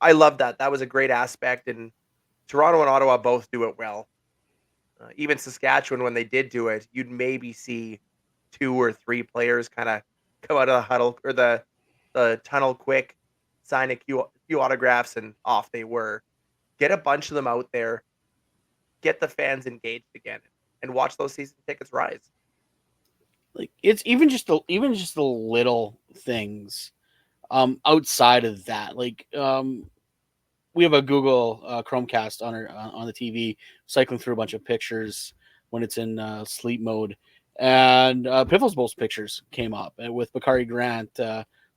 I love that. That was a great aspect. And Toronto and Ottawa both do it well. Even Saskatchewan, when they did do it, you'd maybe see 2 or 3 players kind of come out of the huddle or the tunnel quick, sign a few autographs, and off they were. Get a bunch of them out there, get the fans engaged again, and watch those season tickets rise. Like it's even just the little things outside of that. Like we have a Google Chromecast on the TV, cycling through a bunch of pictures when it's in sleep mode, and Piffles Bowl's pictures came up with Bakari Grant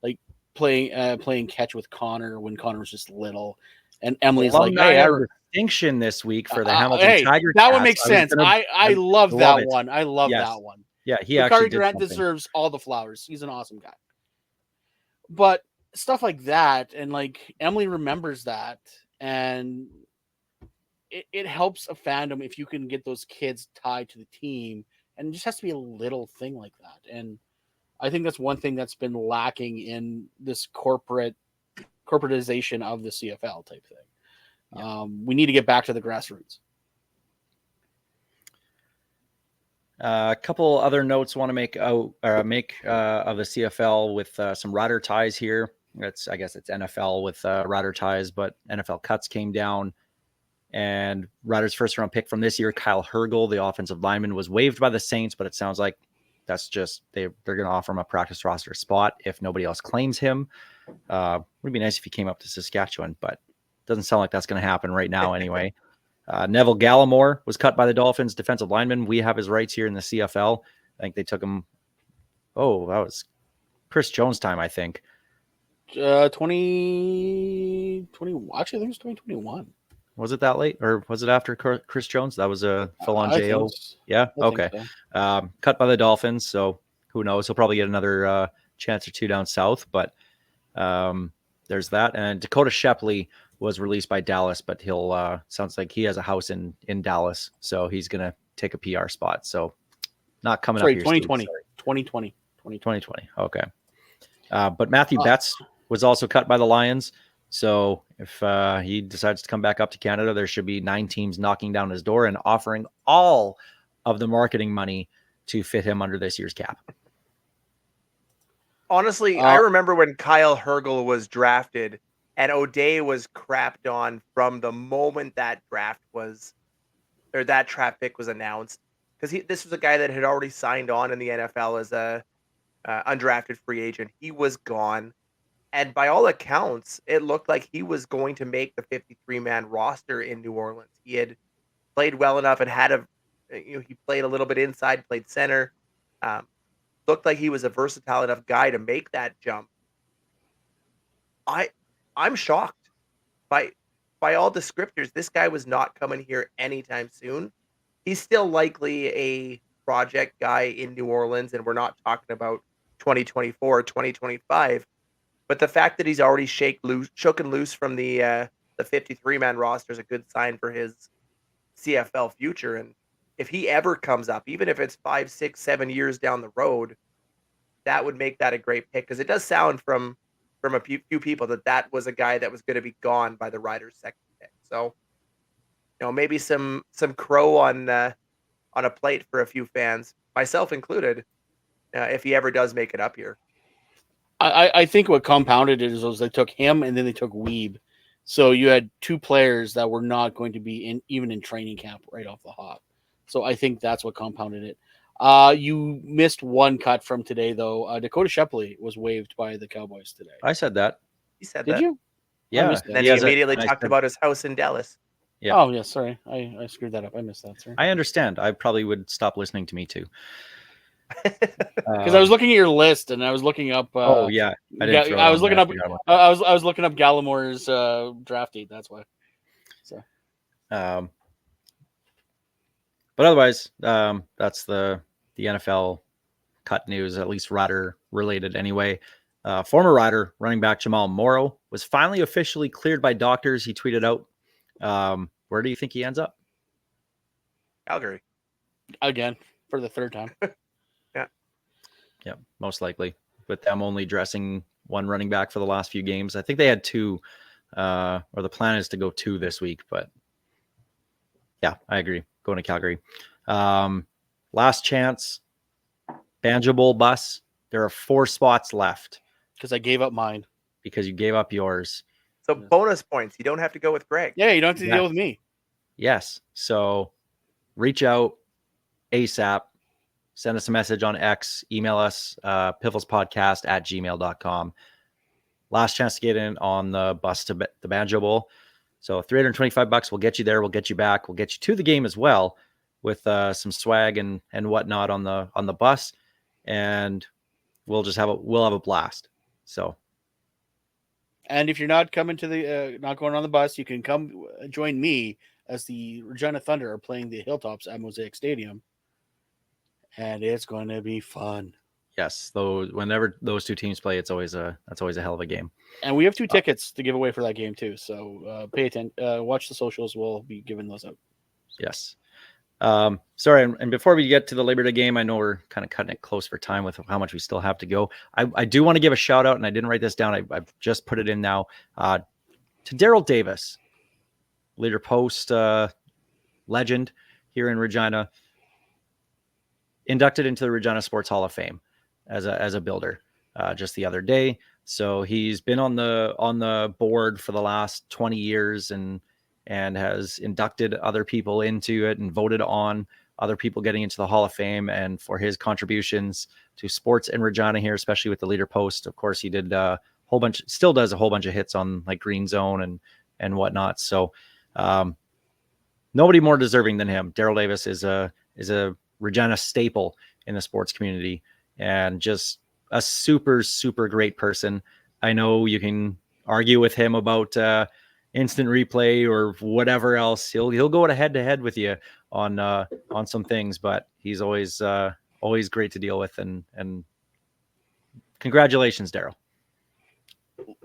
like playing catch with Connor when Connor was just little, and Emily's Alumni like, "Hey, of distinction this week for the Hamilton hey, Tiger. that one Cast. makes I was sense. gonna- I love love that it. one. I love Yes. that one. Yeah, he Bakari actually did Grant something. deserves all the flowers. He's an awesome guy. But stuff like that, and like Emily remembers that, and it helps a fandom if you can get those kids tied to the team, and it just has to be a little thing like that. And I think that's one thing that's been lacking in this corporatization of the CFL type thing. Yeah. We need to get back to the grassroots. A couple other notes want to make of the CFL with some rider ties here. I guess it's NFL with rider ties, but NFL cuts came down. And Riders' first round pick from this year, Kyle Hergel, the offensive lineman, was waived by the Saints, but it sounds like that's just they're going to offer him a practice roster spot if nobody else claims him. Would be nice if he came up to Saskatchewan, but doesn't sound like that's going to happen right now anyway. Neville Gallimore was cut by the Dolphins, defensive lineman. We have his rights here in the CFL. I think they took him. Oh, that was Chris Jones' time, I think. 2020. Actually, I think it was 2021. Was it that late, or was it after Chris Jones? That was a full-on JO. Yeah. Okay. So. Cut by the Dolphins, so who knows? He'll probably get another chance or two down south. But there's that. And Dakota Shepley was released by Dallas, but he'll sounds like he has a house in Dallas, so he's gonna take a PR spot. So not coming up here. 2020. 2020. Okay. But Matthew Betts was also cut by the Lions. So if he decides to come back up to Canada, there should be 9 teams knocking down his door and offering all of the marketing money to fit him under this year's cap. Honestly, I remember when Kyle Hergel was drafted and O'Day was crapped on from the moment that draft pick was announced. Because this was a guy that had already signed on in the NFL as a undrafted free agent. He was gone. And by all accounts, it looked like he was going to make the 53-man roster in New Orleans. He had played well enough and he played a little bit inside, played center. Looked like he was a versatile enough guy to make that jump. I'm shocked by all descriptors. This guy was not coming here anytime soon. He's still likely a project guy in New Orleans, and we're not talking about 2024, 2025. But the fact that he's already shaken loose from the 53-man roster is a good sign for his CFL future. And if he ever comes up, even if it's 5, 6, 7 years down the road, that would make that a great pick, because it does sound from a few people that was a guy that was going to be gone by the Riders' second pick. So, maybe some crow on a plate for a few fans, myself included, if he ever does make it up here. I think what compounded it was they took him and then they took Weeb. So you had 2 players that were not going to be even in training camp right off the hop. So I think that's what compounded it. You missed one cut from today, though. Dakota Shepley was waived by the Cowboys today. I said that. He said Did that. you? Yeah. missed And then he he has a- immediately I talked said- about his house in Dallas. Yeah. Oh, yeah. Sorry. I screwed that up. I missed that, sir. I understand. I probably would stop listening to me too. Because I was looking at your list and I was looking up. oh yeah, I didn't. throw it I was on looking there. up. I forgot about I was looking up Gallimore's draft date. That's why. So that. But otherwise, that's the NFL cut news, at least Rider related anyway. Former Rider running back Jamal Morrow was finally officially cleared by doctors. He tweeted out, where do you think he ends up? Calgary. again for the third time. Yeah, most likely, with them only dressing one running back for the last few games. I think they had two, or the plan is to go two this week, but yeah, I agree. Going to Calgary. Last chance, Banjo Bowl bus. There are 4 spots left Because I gave up mine. because you gave up yours. So bonus points. You don't have to go with Greg. Yeah, you don't have to Yeah. deal with me. Yes. So reach out ASAP. Send us a message on X. Email us, pifflespodcast@gmail.com. Last chance to get in on the bus to the Banjo Bowl. So $325 will get you there. We'll get you back. We'll get you to the game as well with some swag and whatnot on the bus. And we'll have a blast. So And if you're not coming to the not going on the bus, you can come join me as the Regina Thunder are playing the Hilltops at Mosaic Stadium, and it's going to be fun. yes, though whenever those two teams play, that's always a hell of a game. And we have 2 tickets to give away for that game too. So pay attention. Watch the socials. We'll be giving those out. Yes. Sorry, and before we get to the Labor Day game, I know we're kind of cutting it close for time with how much we still have to go. I do want to give a shout out, and I didn't write this down. I've just put it in now, to Daryl Davis, Leader Post legend here in Regina, inducted into the Regina Sports Hall of Fame as a builder just the other day. So he's been on the board for the last 20 years and has inducted other people into it and voted on other people getting into the Hall of Fame, and for his contributions to sports in Regina here, especially with the Leader Post. Of course, he did still does a whole bunch of hits on like Green Zone and whatnot. So nobody more deserving than him. Daryl Davis is a Regina staple in the sports community and just a super, super great person. I know you can argue with him about instant replay or whatever else. He'll go head to head with you on some things, but he's always great to deal with. And congratulations, Daryl.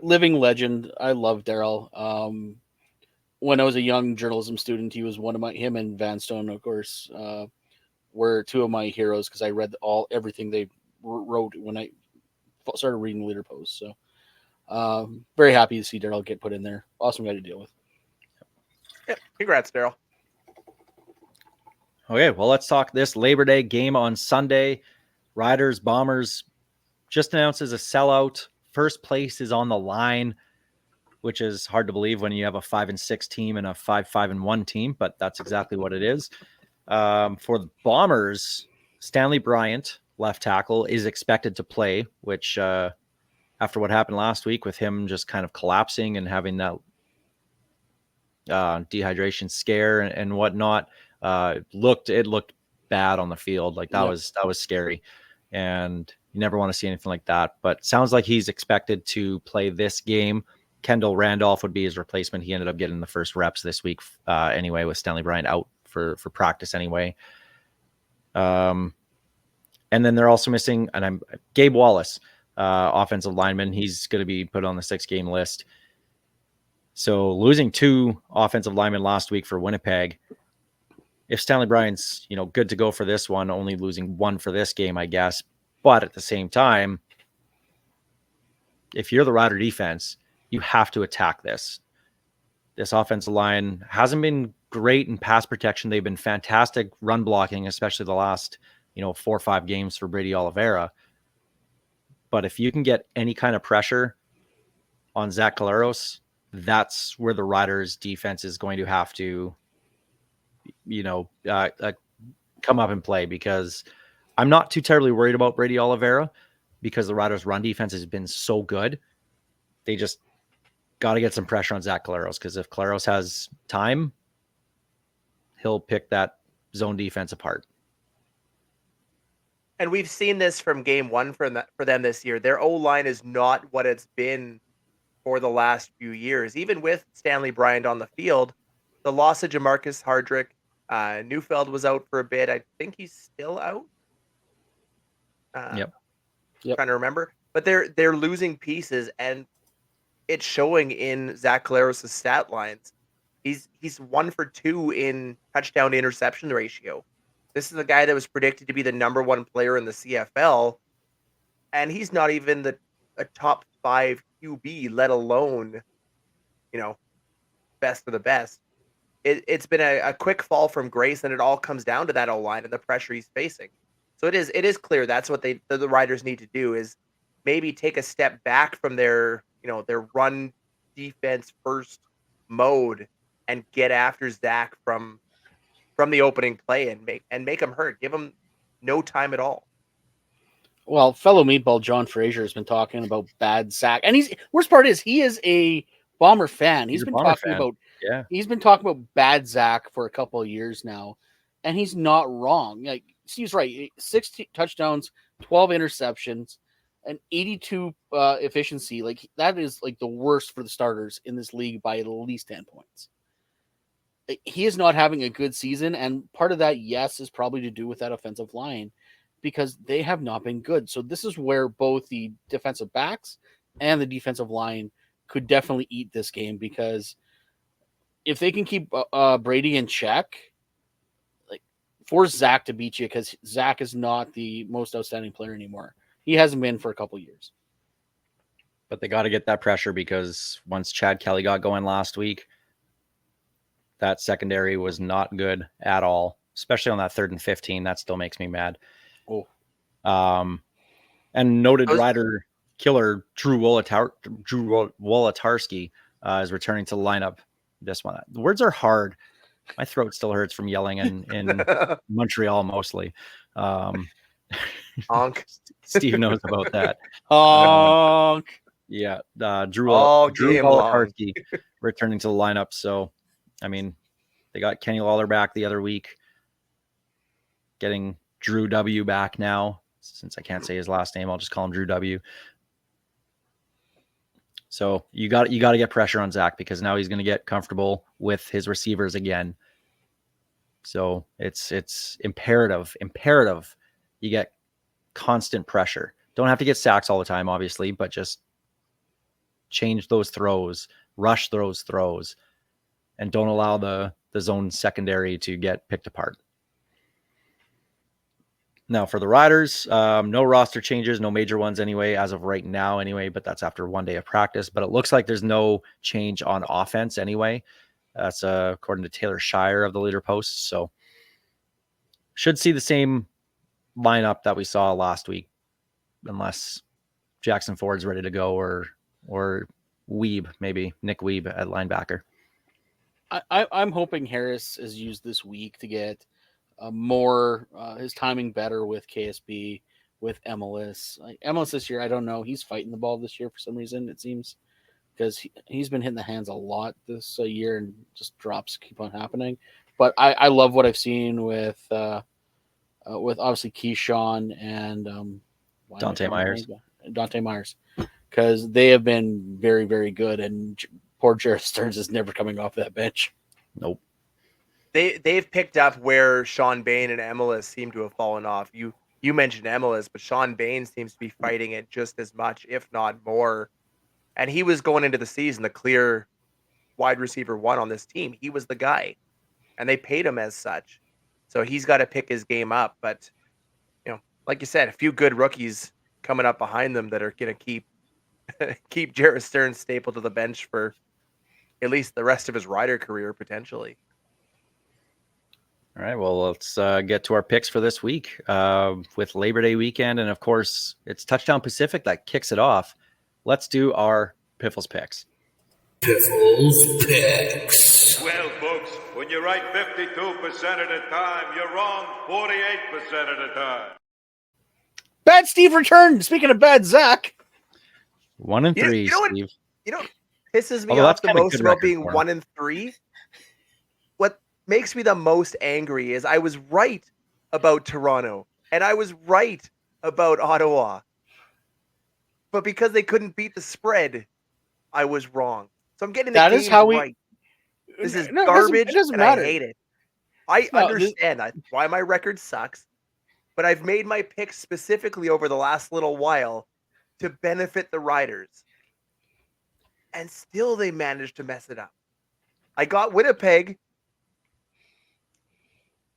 Living legend. I love Daryl. When I was a young journalism student, he was him and Van Stone, of course, were 2 of my heroes because I read everything they wrote when I started reading Leader Post. So very happy to see Daryl get put in there. Awesome guy to deal with. Yeah, congrats, Daryl. Okay, well, let's talk this Labor Day game on Sunday. Riders, Bombers just announced as a sellout. First place is on the line, which is hard to believe when you have a 5-6 team and a 5-5-1 team, but that's exactly what it is. For the Bombers, Stanley Bryant, left tackle, is expected to play, which after what happened last week with him just kind of collapsing and having that dehydration scare and whatnot, it looked bad on the field. Like that was scary, and you never want to see anything like that. But sounds like he's expected to play this game. Kendall Randolph would be his replacement. He ended up getting the first reps this week anyway, with Stanley Bryant out for practice anyway. And then they're also missing, Gabe Wallace, offensive lineman. He's going to be put on the 6-game list. So losing 2 offensive linemen last week for Winnipeg. If Stanley Bryant's, good to go for this one, only losing 1 for this game, I guess. But at the same time, if you're the Rider defense, you have to attack this. This offensive line hasn't been great in pass protection. They've been fantastic run blocking, especially the last, 4 or 5 games for Brady Oliveira. But if you can get any kind of pressure on Zach Caleros, that's where the Riders defense is going to have to, come up and play, because I'm not too terribly worried about Brady Oliveira because the Riders' run defense has been so good. They just got to get some pressure on Zach Collaros, because if Collaros has time, he'll pick that zone defense apart. And we've seen this from game one for them this year. Their O-line is not what it's been for the last few years. Even with Stanley Bryant on the field, the loss of Jamarcus Hardrick, Neufeld was out for a bit. I think he's still out. Yep. Trying to remember. But they're losing pieces, and it's showing in Zach Collaros' stat lines. He's 1 for 2 in touchdown to interception ratio. This is a guy that was predicted to be the number 1 player in the CFL, and he's not even a top 5 QB, let alone, best of the best. It's been a quick fall from grace, and it all comes down to that O-line and the pressure he's facing. So it is clear that's what the Riders need to do, is maybe take a step back from their run defense first mode and get after Zach from the opening play and make him hurt. Give him no time at all. Well, fellow meatball John Fraser has been talking about bad Zach, and worst part is he is a Bomber fan. He's been talking about bad Zach for a couple of years now, and he's not wrong. Like, he's right. 6 touchdowns, 12 interceptions, and 82 efficiency. Like, that is like the worst for the starters in this league by at least 10 points. He is not having a good season, and part of that, yes, is probably to do with that offensive line, because they have not been good. So this is where both the defensive backs and the defensive line could definitely eat this game, because if they can keep Brady in check, like, force Zach to beat you, because Zach is not the most outstanding player anymore. He hasn't been for a couple years. But they got to get that pressure, because once Chad Kelly got going last week, that secondary was not good at all, especially on that 3rd and 15. That still makes me mad. Oh. And noted Rider killer Drew Wolotarski is returning to the lineup. This one. The words are hard. My throat still hurts from yelling in Montreal mostly. Honk. Steve knows about that. Honk. Yeah. Drew game Wolotarski returning to the lineup. So, I mean, they got Kenny Lawler back the other week, getting Drew W back now. Since I can't say his last name, I'll just call him Drew W. So you got to get pressure on Zach, because now he's going to get comfortable with his receivers again. So it's imperative you get constant pressure. Don't have to get sacks all the time, obviously, but just change those throws, rush those throws, and don't allow the zone secondary to get picked apart. Now for the Riders, no roster changes, no major ones anyway, as of right now anyway, but that's after 1 day of practice. But it looks like there's no change on offense anyway. That's according to Taylor Shire of the Leader Post. So should see the same lineup that we saw last week, unless Jackson Ford's ready to go, or Weeb, maybe Nick Weeb at linebacker. I'm hoping Harris is used this week to get more his timing better with KSB, with MLS. Like, MLS this year, I don't know. He's fighting the ball this year for some reason, it seems, because he's been hitting the hands a lot this year, and just drops keep on happening. But I love what I've seen with obviously Keyshawn and Dante Myers, because they have been very, very good, and poor Jared Stearns is never coming off that bench. Nope. They've picked up where Shawn Bane and Emilus seem to have fallen off. You mentioned Emilus, but Shawn Bane seems to be fighting it just as much, if not more. And he was going into the season the clear wide receiver 1 on this team. He was the guy, and they paid him as such. So he's got to pick his game up. But, like you said, a few good rookies coming up behind them that are going to keep Jared Stearns stapled to the bench for at least the rest of his Rider career, potentially. All right, well, let's get to our picks for this week with Labor Day weekend. And, of course, it's Touchdown Pacific that kicks it off. Let's do our Piffles picks. Piffles picks. Well, folks, when you're right 52% of the time, you're wrong 48% of the time. Bad Steve returned. Speaking of bad Zach. 1-3, You know what? Steve. You know what pisses me Although off that's the kinda most good about record being for him. 1-3? What makes me the most angry is I was right about Toronto and I was right about Ottawa. But because they couldn't beat the spread, I was wrong. So I'm getting the That is games how we. right. This is No, garbage it doesn't and I matter. hate it. I No, understand why my record sucks, but I've made my picks specifically over the last little while to benefit the Riders. And still they managed to mess it up. I got Winnipeg.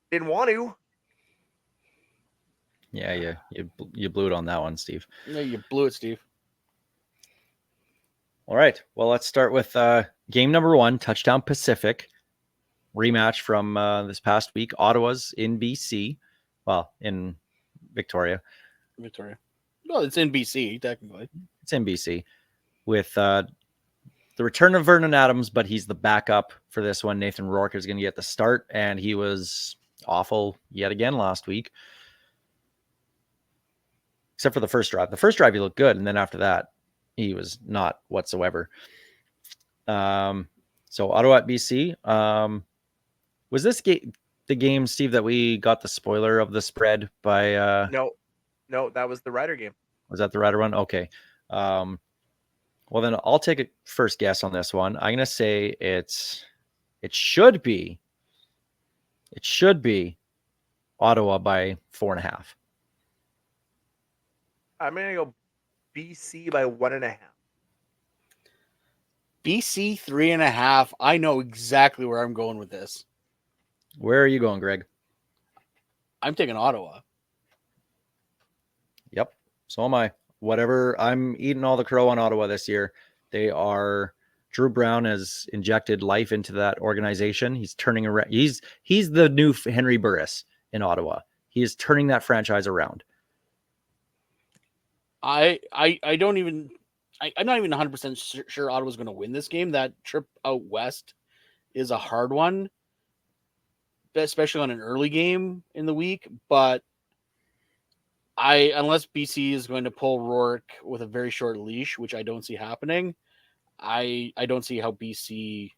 Didn't want to. Yeah, you blew it on that one, Steve. No, you blew it, Steve. All right. Well, let's start with game number 1, Touchdown Pacific rematch from this past week. Ottawa's in BC. Well, in Victoria. Victoria. Well, it's in BC, technically. It's in BC with the return of Vernon Adams, but he's the backup for this one. Nathan Rourke is going to get the start, and he was awful yet again last week. Except for the first drive. The first drive, he looked good, and then after that, he was not whatsoever. So Ottawa at BC. Was this the game, Steve, that we got the spoiler of the spread by? No, that was the Rider game. Was that the Rider one? Okay. Well, then I'll take a first guess on this one. I'm gonna say it should be Ottawa by 4.5. I'm gonna go BC by 1.5. BC 3.5. I know exactly where I'm going with this. Where are you going, Greg? I'm taking Ottawa. Yep. So am I. Whatever. I'm eating all the crow on Ottawa this year. Drew Brown has injected life into that organization. He's turning around. He's the new Henry Burris in Ottawa. He is turning that franchise around. I'm not even 100% sure Ottawa's going to win this game. That trip out west is a hard one, especially on an early game in the week. But unless BC is going to pull Rourke with a very short leash, which I don't see happening, I don't see how BC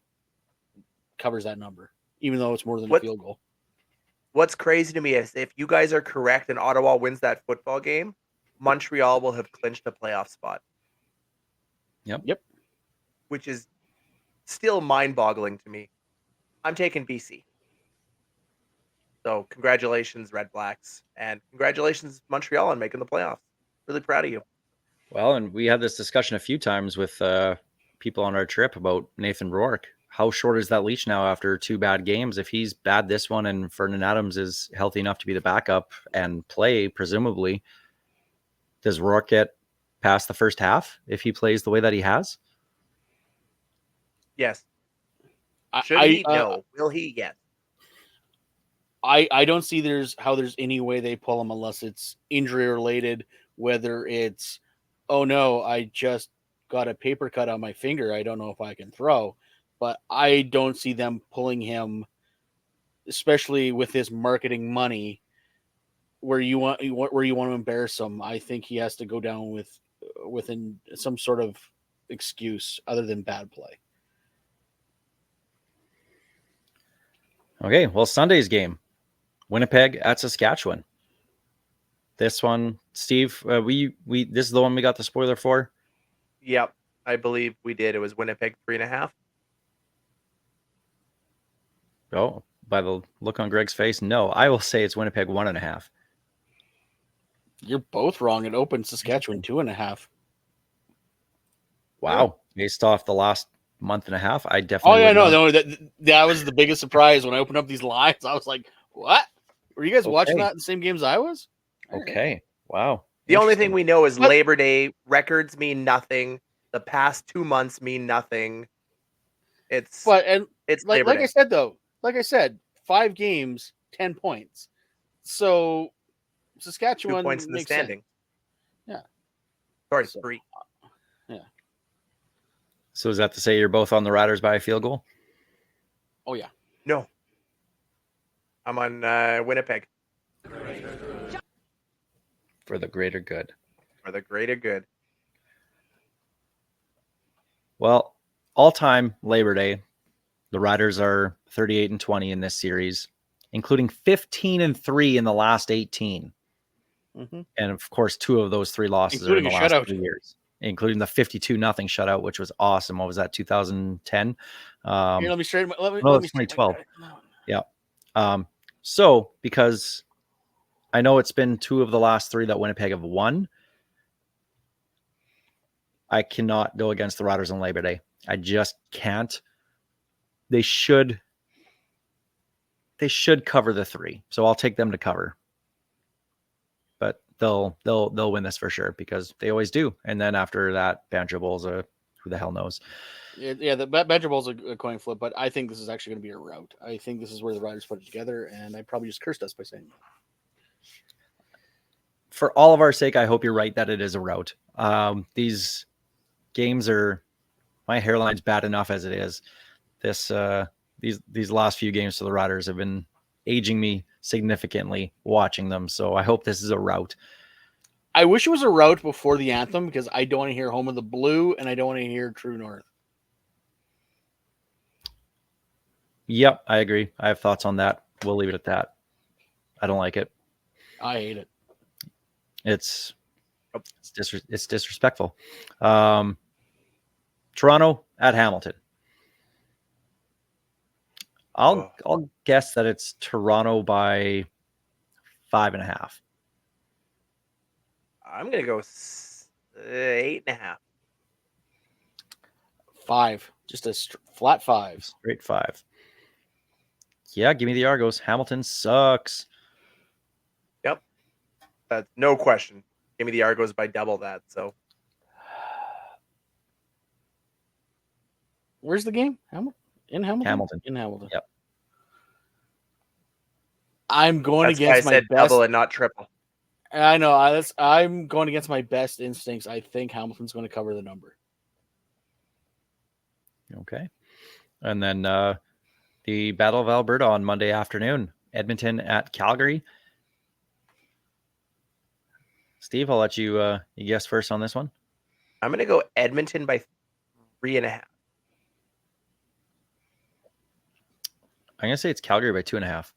covers that number, even though it's more than a field goal. What's crazy to me is if you guys are correct and Ottawa wins that football game, Montreal will have clinched a playoff spot. Yep. Which is still mind-boggling to me. I'm taking BC. So congratulations, Red Blacks. And congratulations, Montreal, on making the playoffs. Really proud of you. Well, and we had this discussion a few times with people on our trip about Nathan Rourke. How short is that leash now after 2 bad games? If he's bad this one and Vernon Adams is healthy enough to be the backup and play, presumably, does Rourke get past the first half if he plays the way that he has? Yes. Should he? No. Will he? Yes. I don't see there's any way they pull him unless it's injury related, whether it's, oh no, I just got a paper cut on my finger, I don't know if I can throw. But I don't see them pulling him, especially with his marketing money, where you want to embarrass him. I think he has to go down within some sort of excuse other than bad play. Okay, well, Sunday's game, Winnipeg at Saskatchewan. This one, Steve, this is the one we got the spoiler for. Yep, I believe we did. It was Winnipeg 3.5. Oh, by the look on Greg's face, no. I will say it's Winnipeg 1.5. You're both wrong. It opened Saskatchewan 2.5. Wow, based off the last month and a half, I definitely. Oh yeah, no, that was the biggest surprise when I opened up these lines. I was like, "What? Were you guys watching that in the same games I was?" Okay, wow. The only thing we know is Labor Day records mean nothing. The past 2 months mean nothing. It's like Labor Day. I said though. Like I said, 5 games, 10 points. So Saskatchewan 2 points in the standing. Yeah. Sorry, 3. Yeah. So is that to say you're both on the Riders by a field goal? Oh yeah. No. I'm on Winnipeg. For the greater good. For the greater good. Well, all-time Labor Day, the Riders are 38-20 in this series, including 15-3 in the last 18. Mm-hmm. And of course, 2 of those 3 losses Including are in the a last shutout. 3 years, including the 52-0 shutout, which was awesome. What was that, 2010? Here, let me straighten. No, Let me it's straighten 2012. my- Yeah. So because I know it's been 2 of the last 3 that Winnipeg have won, I cannot go against the Riders on Labor Day. I just can't. They should cover the 3. So I'll take them to cover. But they'll win this for sure because they always do. And then after that, Banjo Bowl's who the hell knows. Yeah, the Badger Bowl's a coin flip, but I think this is actually going to be a rout. I think this is where the Riders put it together, and I probably just cursed us by saying that. For all of our sake, I hope you're right that it is a rout. These games are, my hairline's bad enough as it is. These last few games for the Riders have been aging me significantly watching them. So I hope this is a rout. I wish it was a rout before the anthem because I don't want to hear Home of the Blue and I don't want to hear True North. Yep, I agree. I have thoughts on that. We'll leave it at that. I don't like it. I hate it. It's disrespectful. Toronto at Hamilton. I'll guess that it's Toronto by 5.5. I'm gonna go 8.5. 5. Just a flat 5. Straight 5. Yeah, give me the Argos. Hamilton sucks. Yep. That's no question. Give me the Argos by double that. So Where's the game? In Hamilton? Hamilton. In Hamilton. Yep. I'm going that's why I against my said best. double and not triple. I know. I'm going against my best instincts. I think Hamilton's going to cover the number. Okay. And then the Battle of Alberta on Monday afternoon. Edmonton at Calgary. Steve, I'll let you guess first on this one. I'm gonna go Edmonton by 3.5. I'm gonna say it's Calgary by 2.5.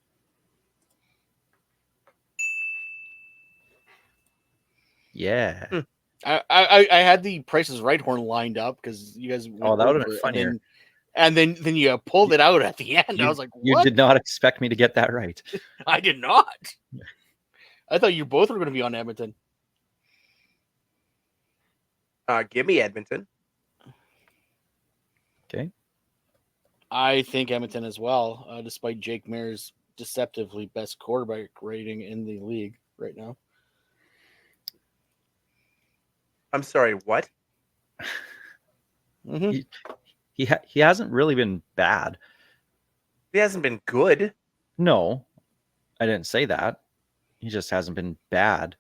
Yeah. I had the Prices Right horn lined up because you guys. Oh, that would have been funnier. And then you pulled it out at the end. I was like, You "What?" did not expect me to get that right. I did not. I thought you both were going to be on Edmonton. Give me Edmonton. Okay. I think Edmonton as well, despite Jake Maier's deceptively best quarterback rating in the league right now. I'm sorry, what? Mm-hmm. He hasn't really been bad. He hasn't been good. No, I didn't say that. He just hasn't been bad.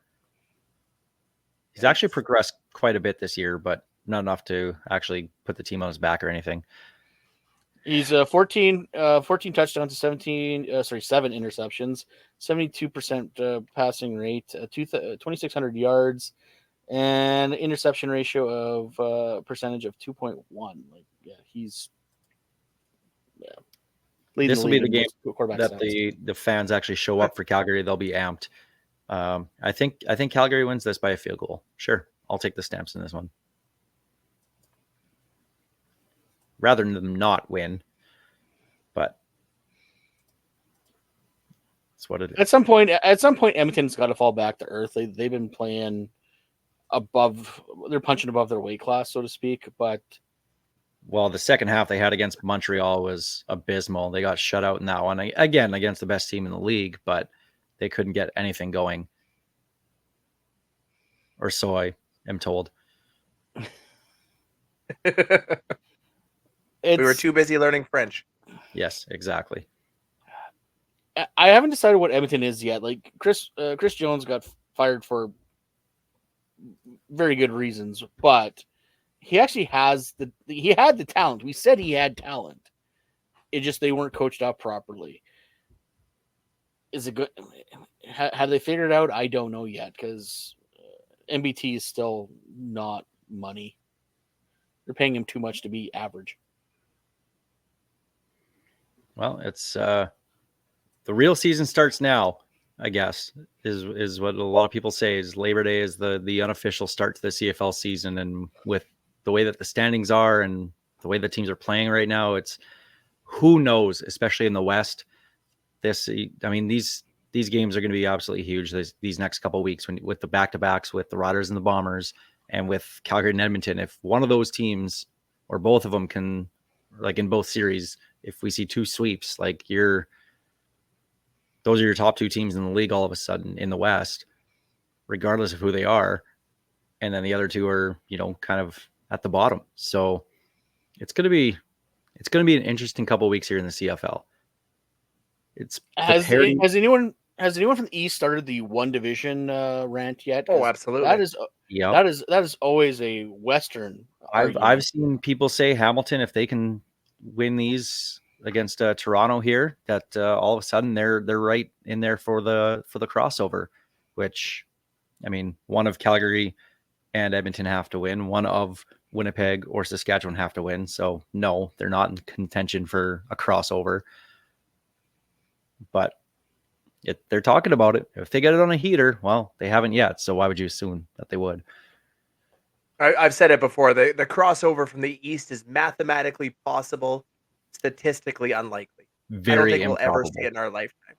He's actually progressed quite a bit this year, but not enough to actually put the team on his back or anything. He's 14 touchdowns to 7 interceptions, 72% passing rate, 2,600 yards, and interception ratio of percentage of 2.1. Like, yeah, he's leading This will be the in game quarterback that stats. the fans actually show up for Calgary. They'll be amped. I think Calgary wins this by a field goal. Sure, I'll take the Stamps in this one. Rather than them not win, but that's what it is. At some point, Edmonton's got to fall back to earth. They've been playing above. They're punching above their weight class, so to speak. But well, the second half they had against Montreal was abysmal. They got shut out in that one again against the best team in the league, but they couldn't get anything going. Or so I am told. We were too busy learning French. Yes, exactly. I haven't decided what Edmonton is yet. Like Chris Jones got fired for very good reasons, but he actually had the talent. We said he had talent. It just they weren't coached up properly. Is it good? Have they figured it out? I don't know yet because MBT is still not money. They're paying him too much to be average. Well, it's the real season starts now, I guess, is what a lot of people say. Is Labor Day is the unofficial start to the CFL season, and with the way that the standings are and the way the teams are playing right now, it's who knows, especially in the West. These games are going to be absolutely huge these next couple of weeks with the back-to-backs with the Riders and the Bombers and with Calgary and Edmonton. If one of those teams or both of them can, like in both series, if we see two sweeps, like those are your top two teams in the league all of a sudden in the West, regardless of who they are. And then the other two are, kind of at the bottom. So it's going to be an interesting couple of weeks here in the CFL. Has anyone from the East started the one division rant yet? Oh, absolutely. That is always a Western. I've seen people say Hamilton, if they can win these against Toronto here, that all of a sudden they're right in there for the crossover, which, I mean, one of Calgary and Edmonton have to win, one of Winnipeg or Saskatchewan have to win. So no, they're not in contention for a crossover. But they're talking about it. If they get it on a heater, well, they haven't yet. So why would you assume that they would? I've said it before. The crossover from the East is mathematically possible, statistically unlikely. Very I don't think improbable. we'll ever see it in our lifetime.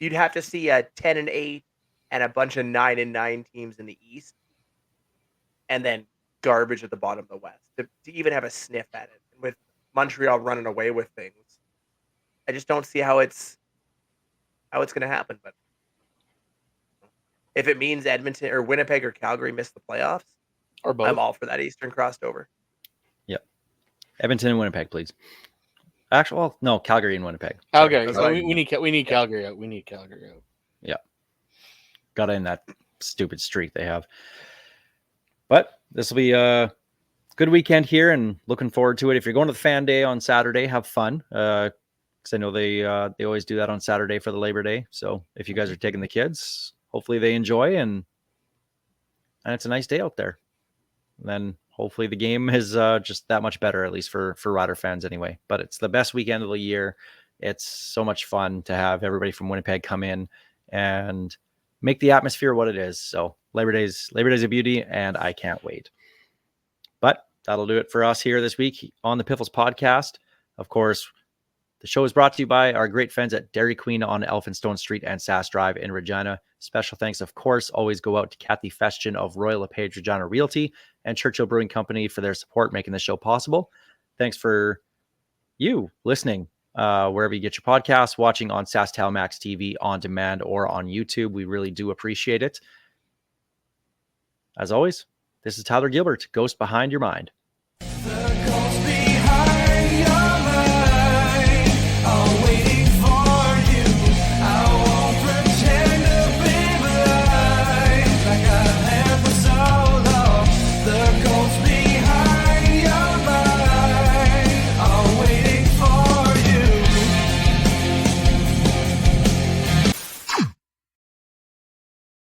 You'd have to see a 10-8 and a bunch of 9-9 teams in the East, and then garbage at the bottom of the West to even have a sniff at it. And with Montreal running away with things, I just don't see how it's going to happen. But if it means Edmonton or Winnipeg or Calgary miss the playoffs, or both, I'm all for that Eastern crossover. Yep. Edmonton and Winnipeg, please. Actually, no, Calgary and Winnipeg. Calgary. We need Calgary out. We need Calgary out. Yeah. Got to end that stupid streak they have. But this will be a good weekend here and looking forward to it. If you're going to the fan day on Saturday, have fun. Because I know they always do that on Saturday for the Labor Day. So if you guys are taking the kids, hopefully they enjoy and it's a nice day out there. And then hopefully the game is just that much better, at least for Rider fans anyway. But it's the best weekend of the year. It's so much fun to have everybody from Winnipeg come in and make the atmosphere what it is. So Labor Day's a beauty, and I can't wait. But that'll do it for us here this week on the Piffles podcast. Of course, the show is brought to you by our great friends at Dairy Queen on Elphinstone Street and Sass Drive in Regina. Special thanks, of course, always go out to Kathy Festian of Royal LePage Regina Realty and Churchill Brewing Company for their support making the show possible. Thanks for you listening wherever you get your podcasts, watching on SaskTel Max TV on demand or on YouTube. We really do appreciate it. As always, this is Tyler Gilbert, Ghost Behind Your Mind.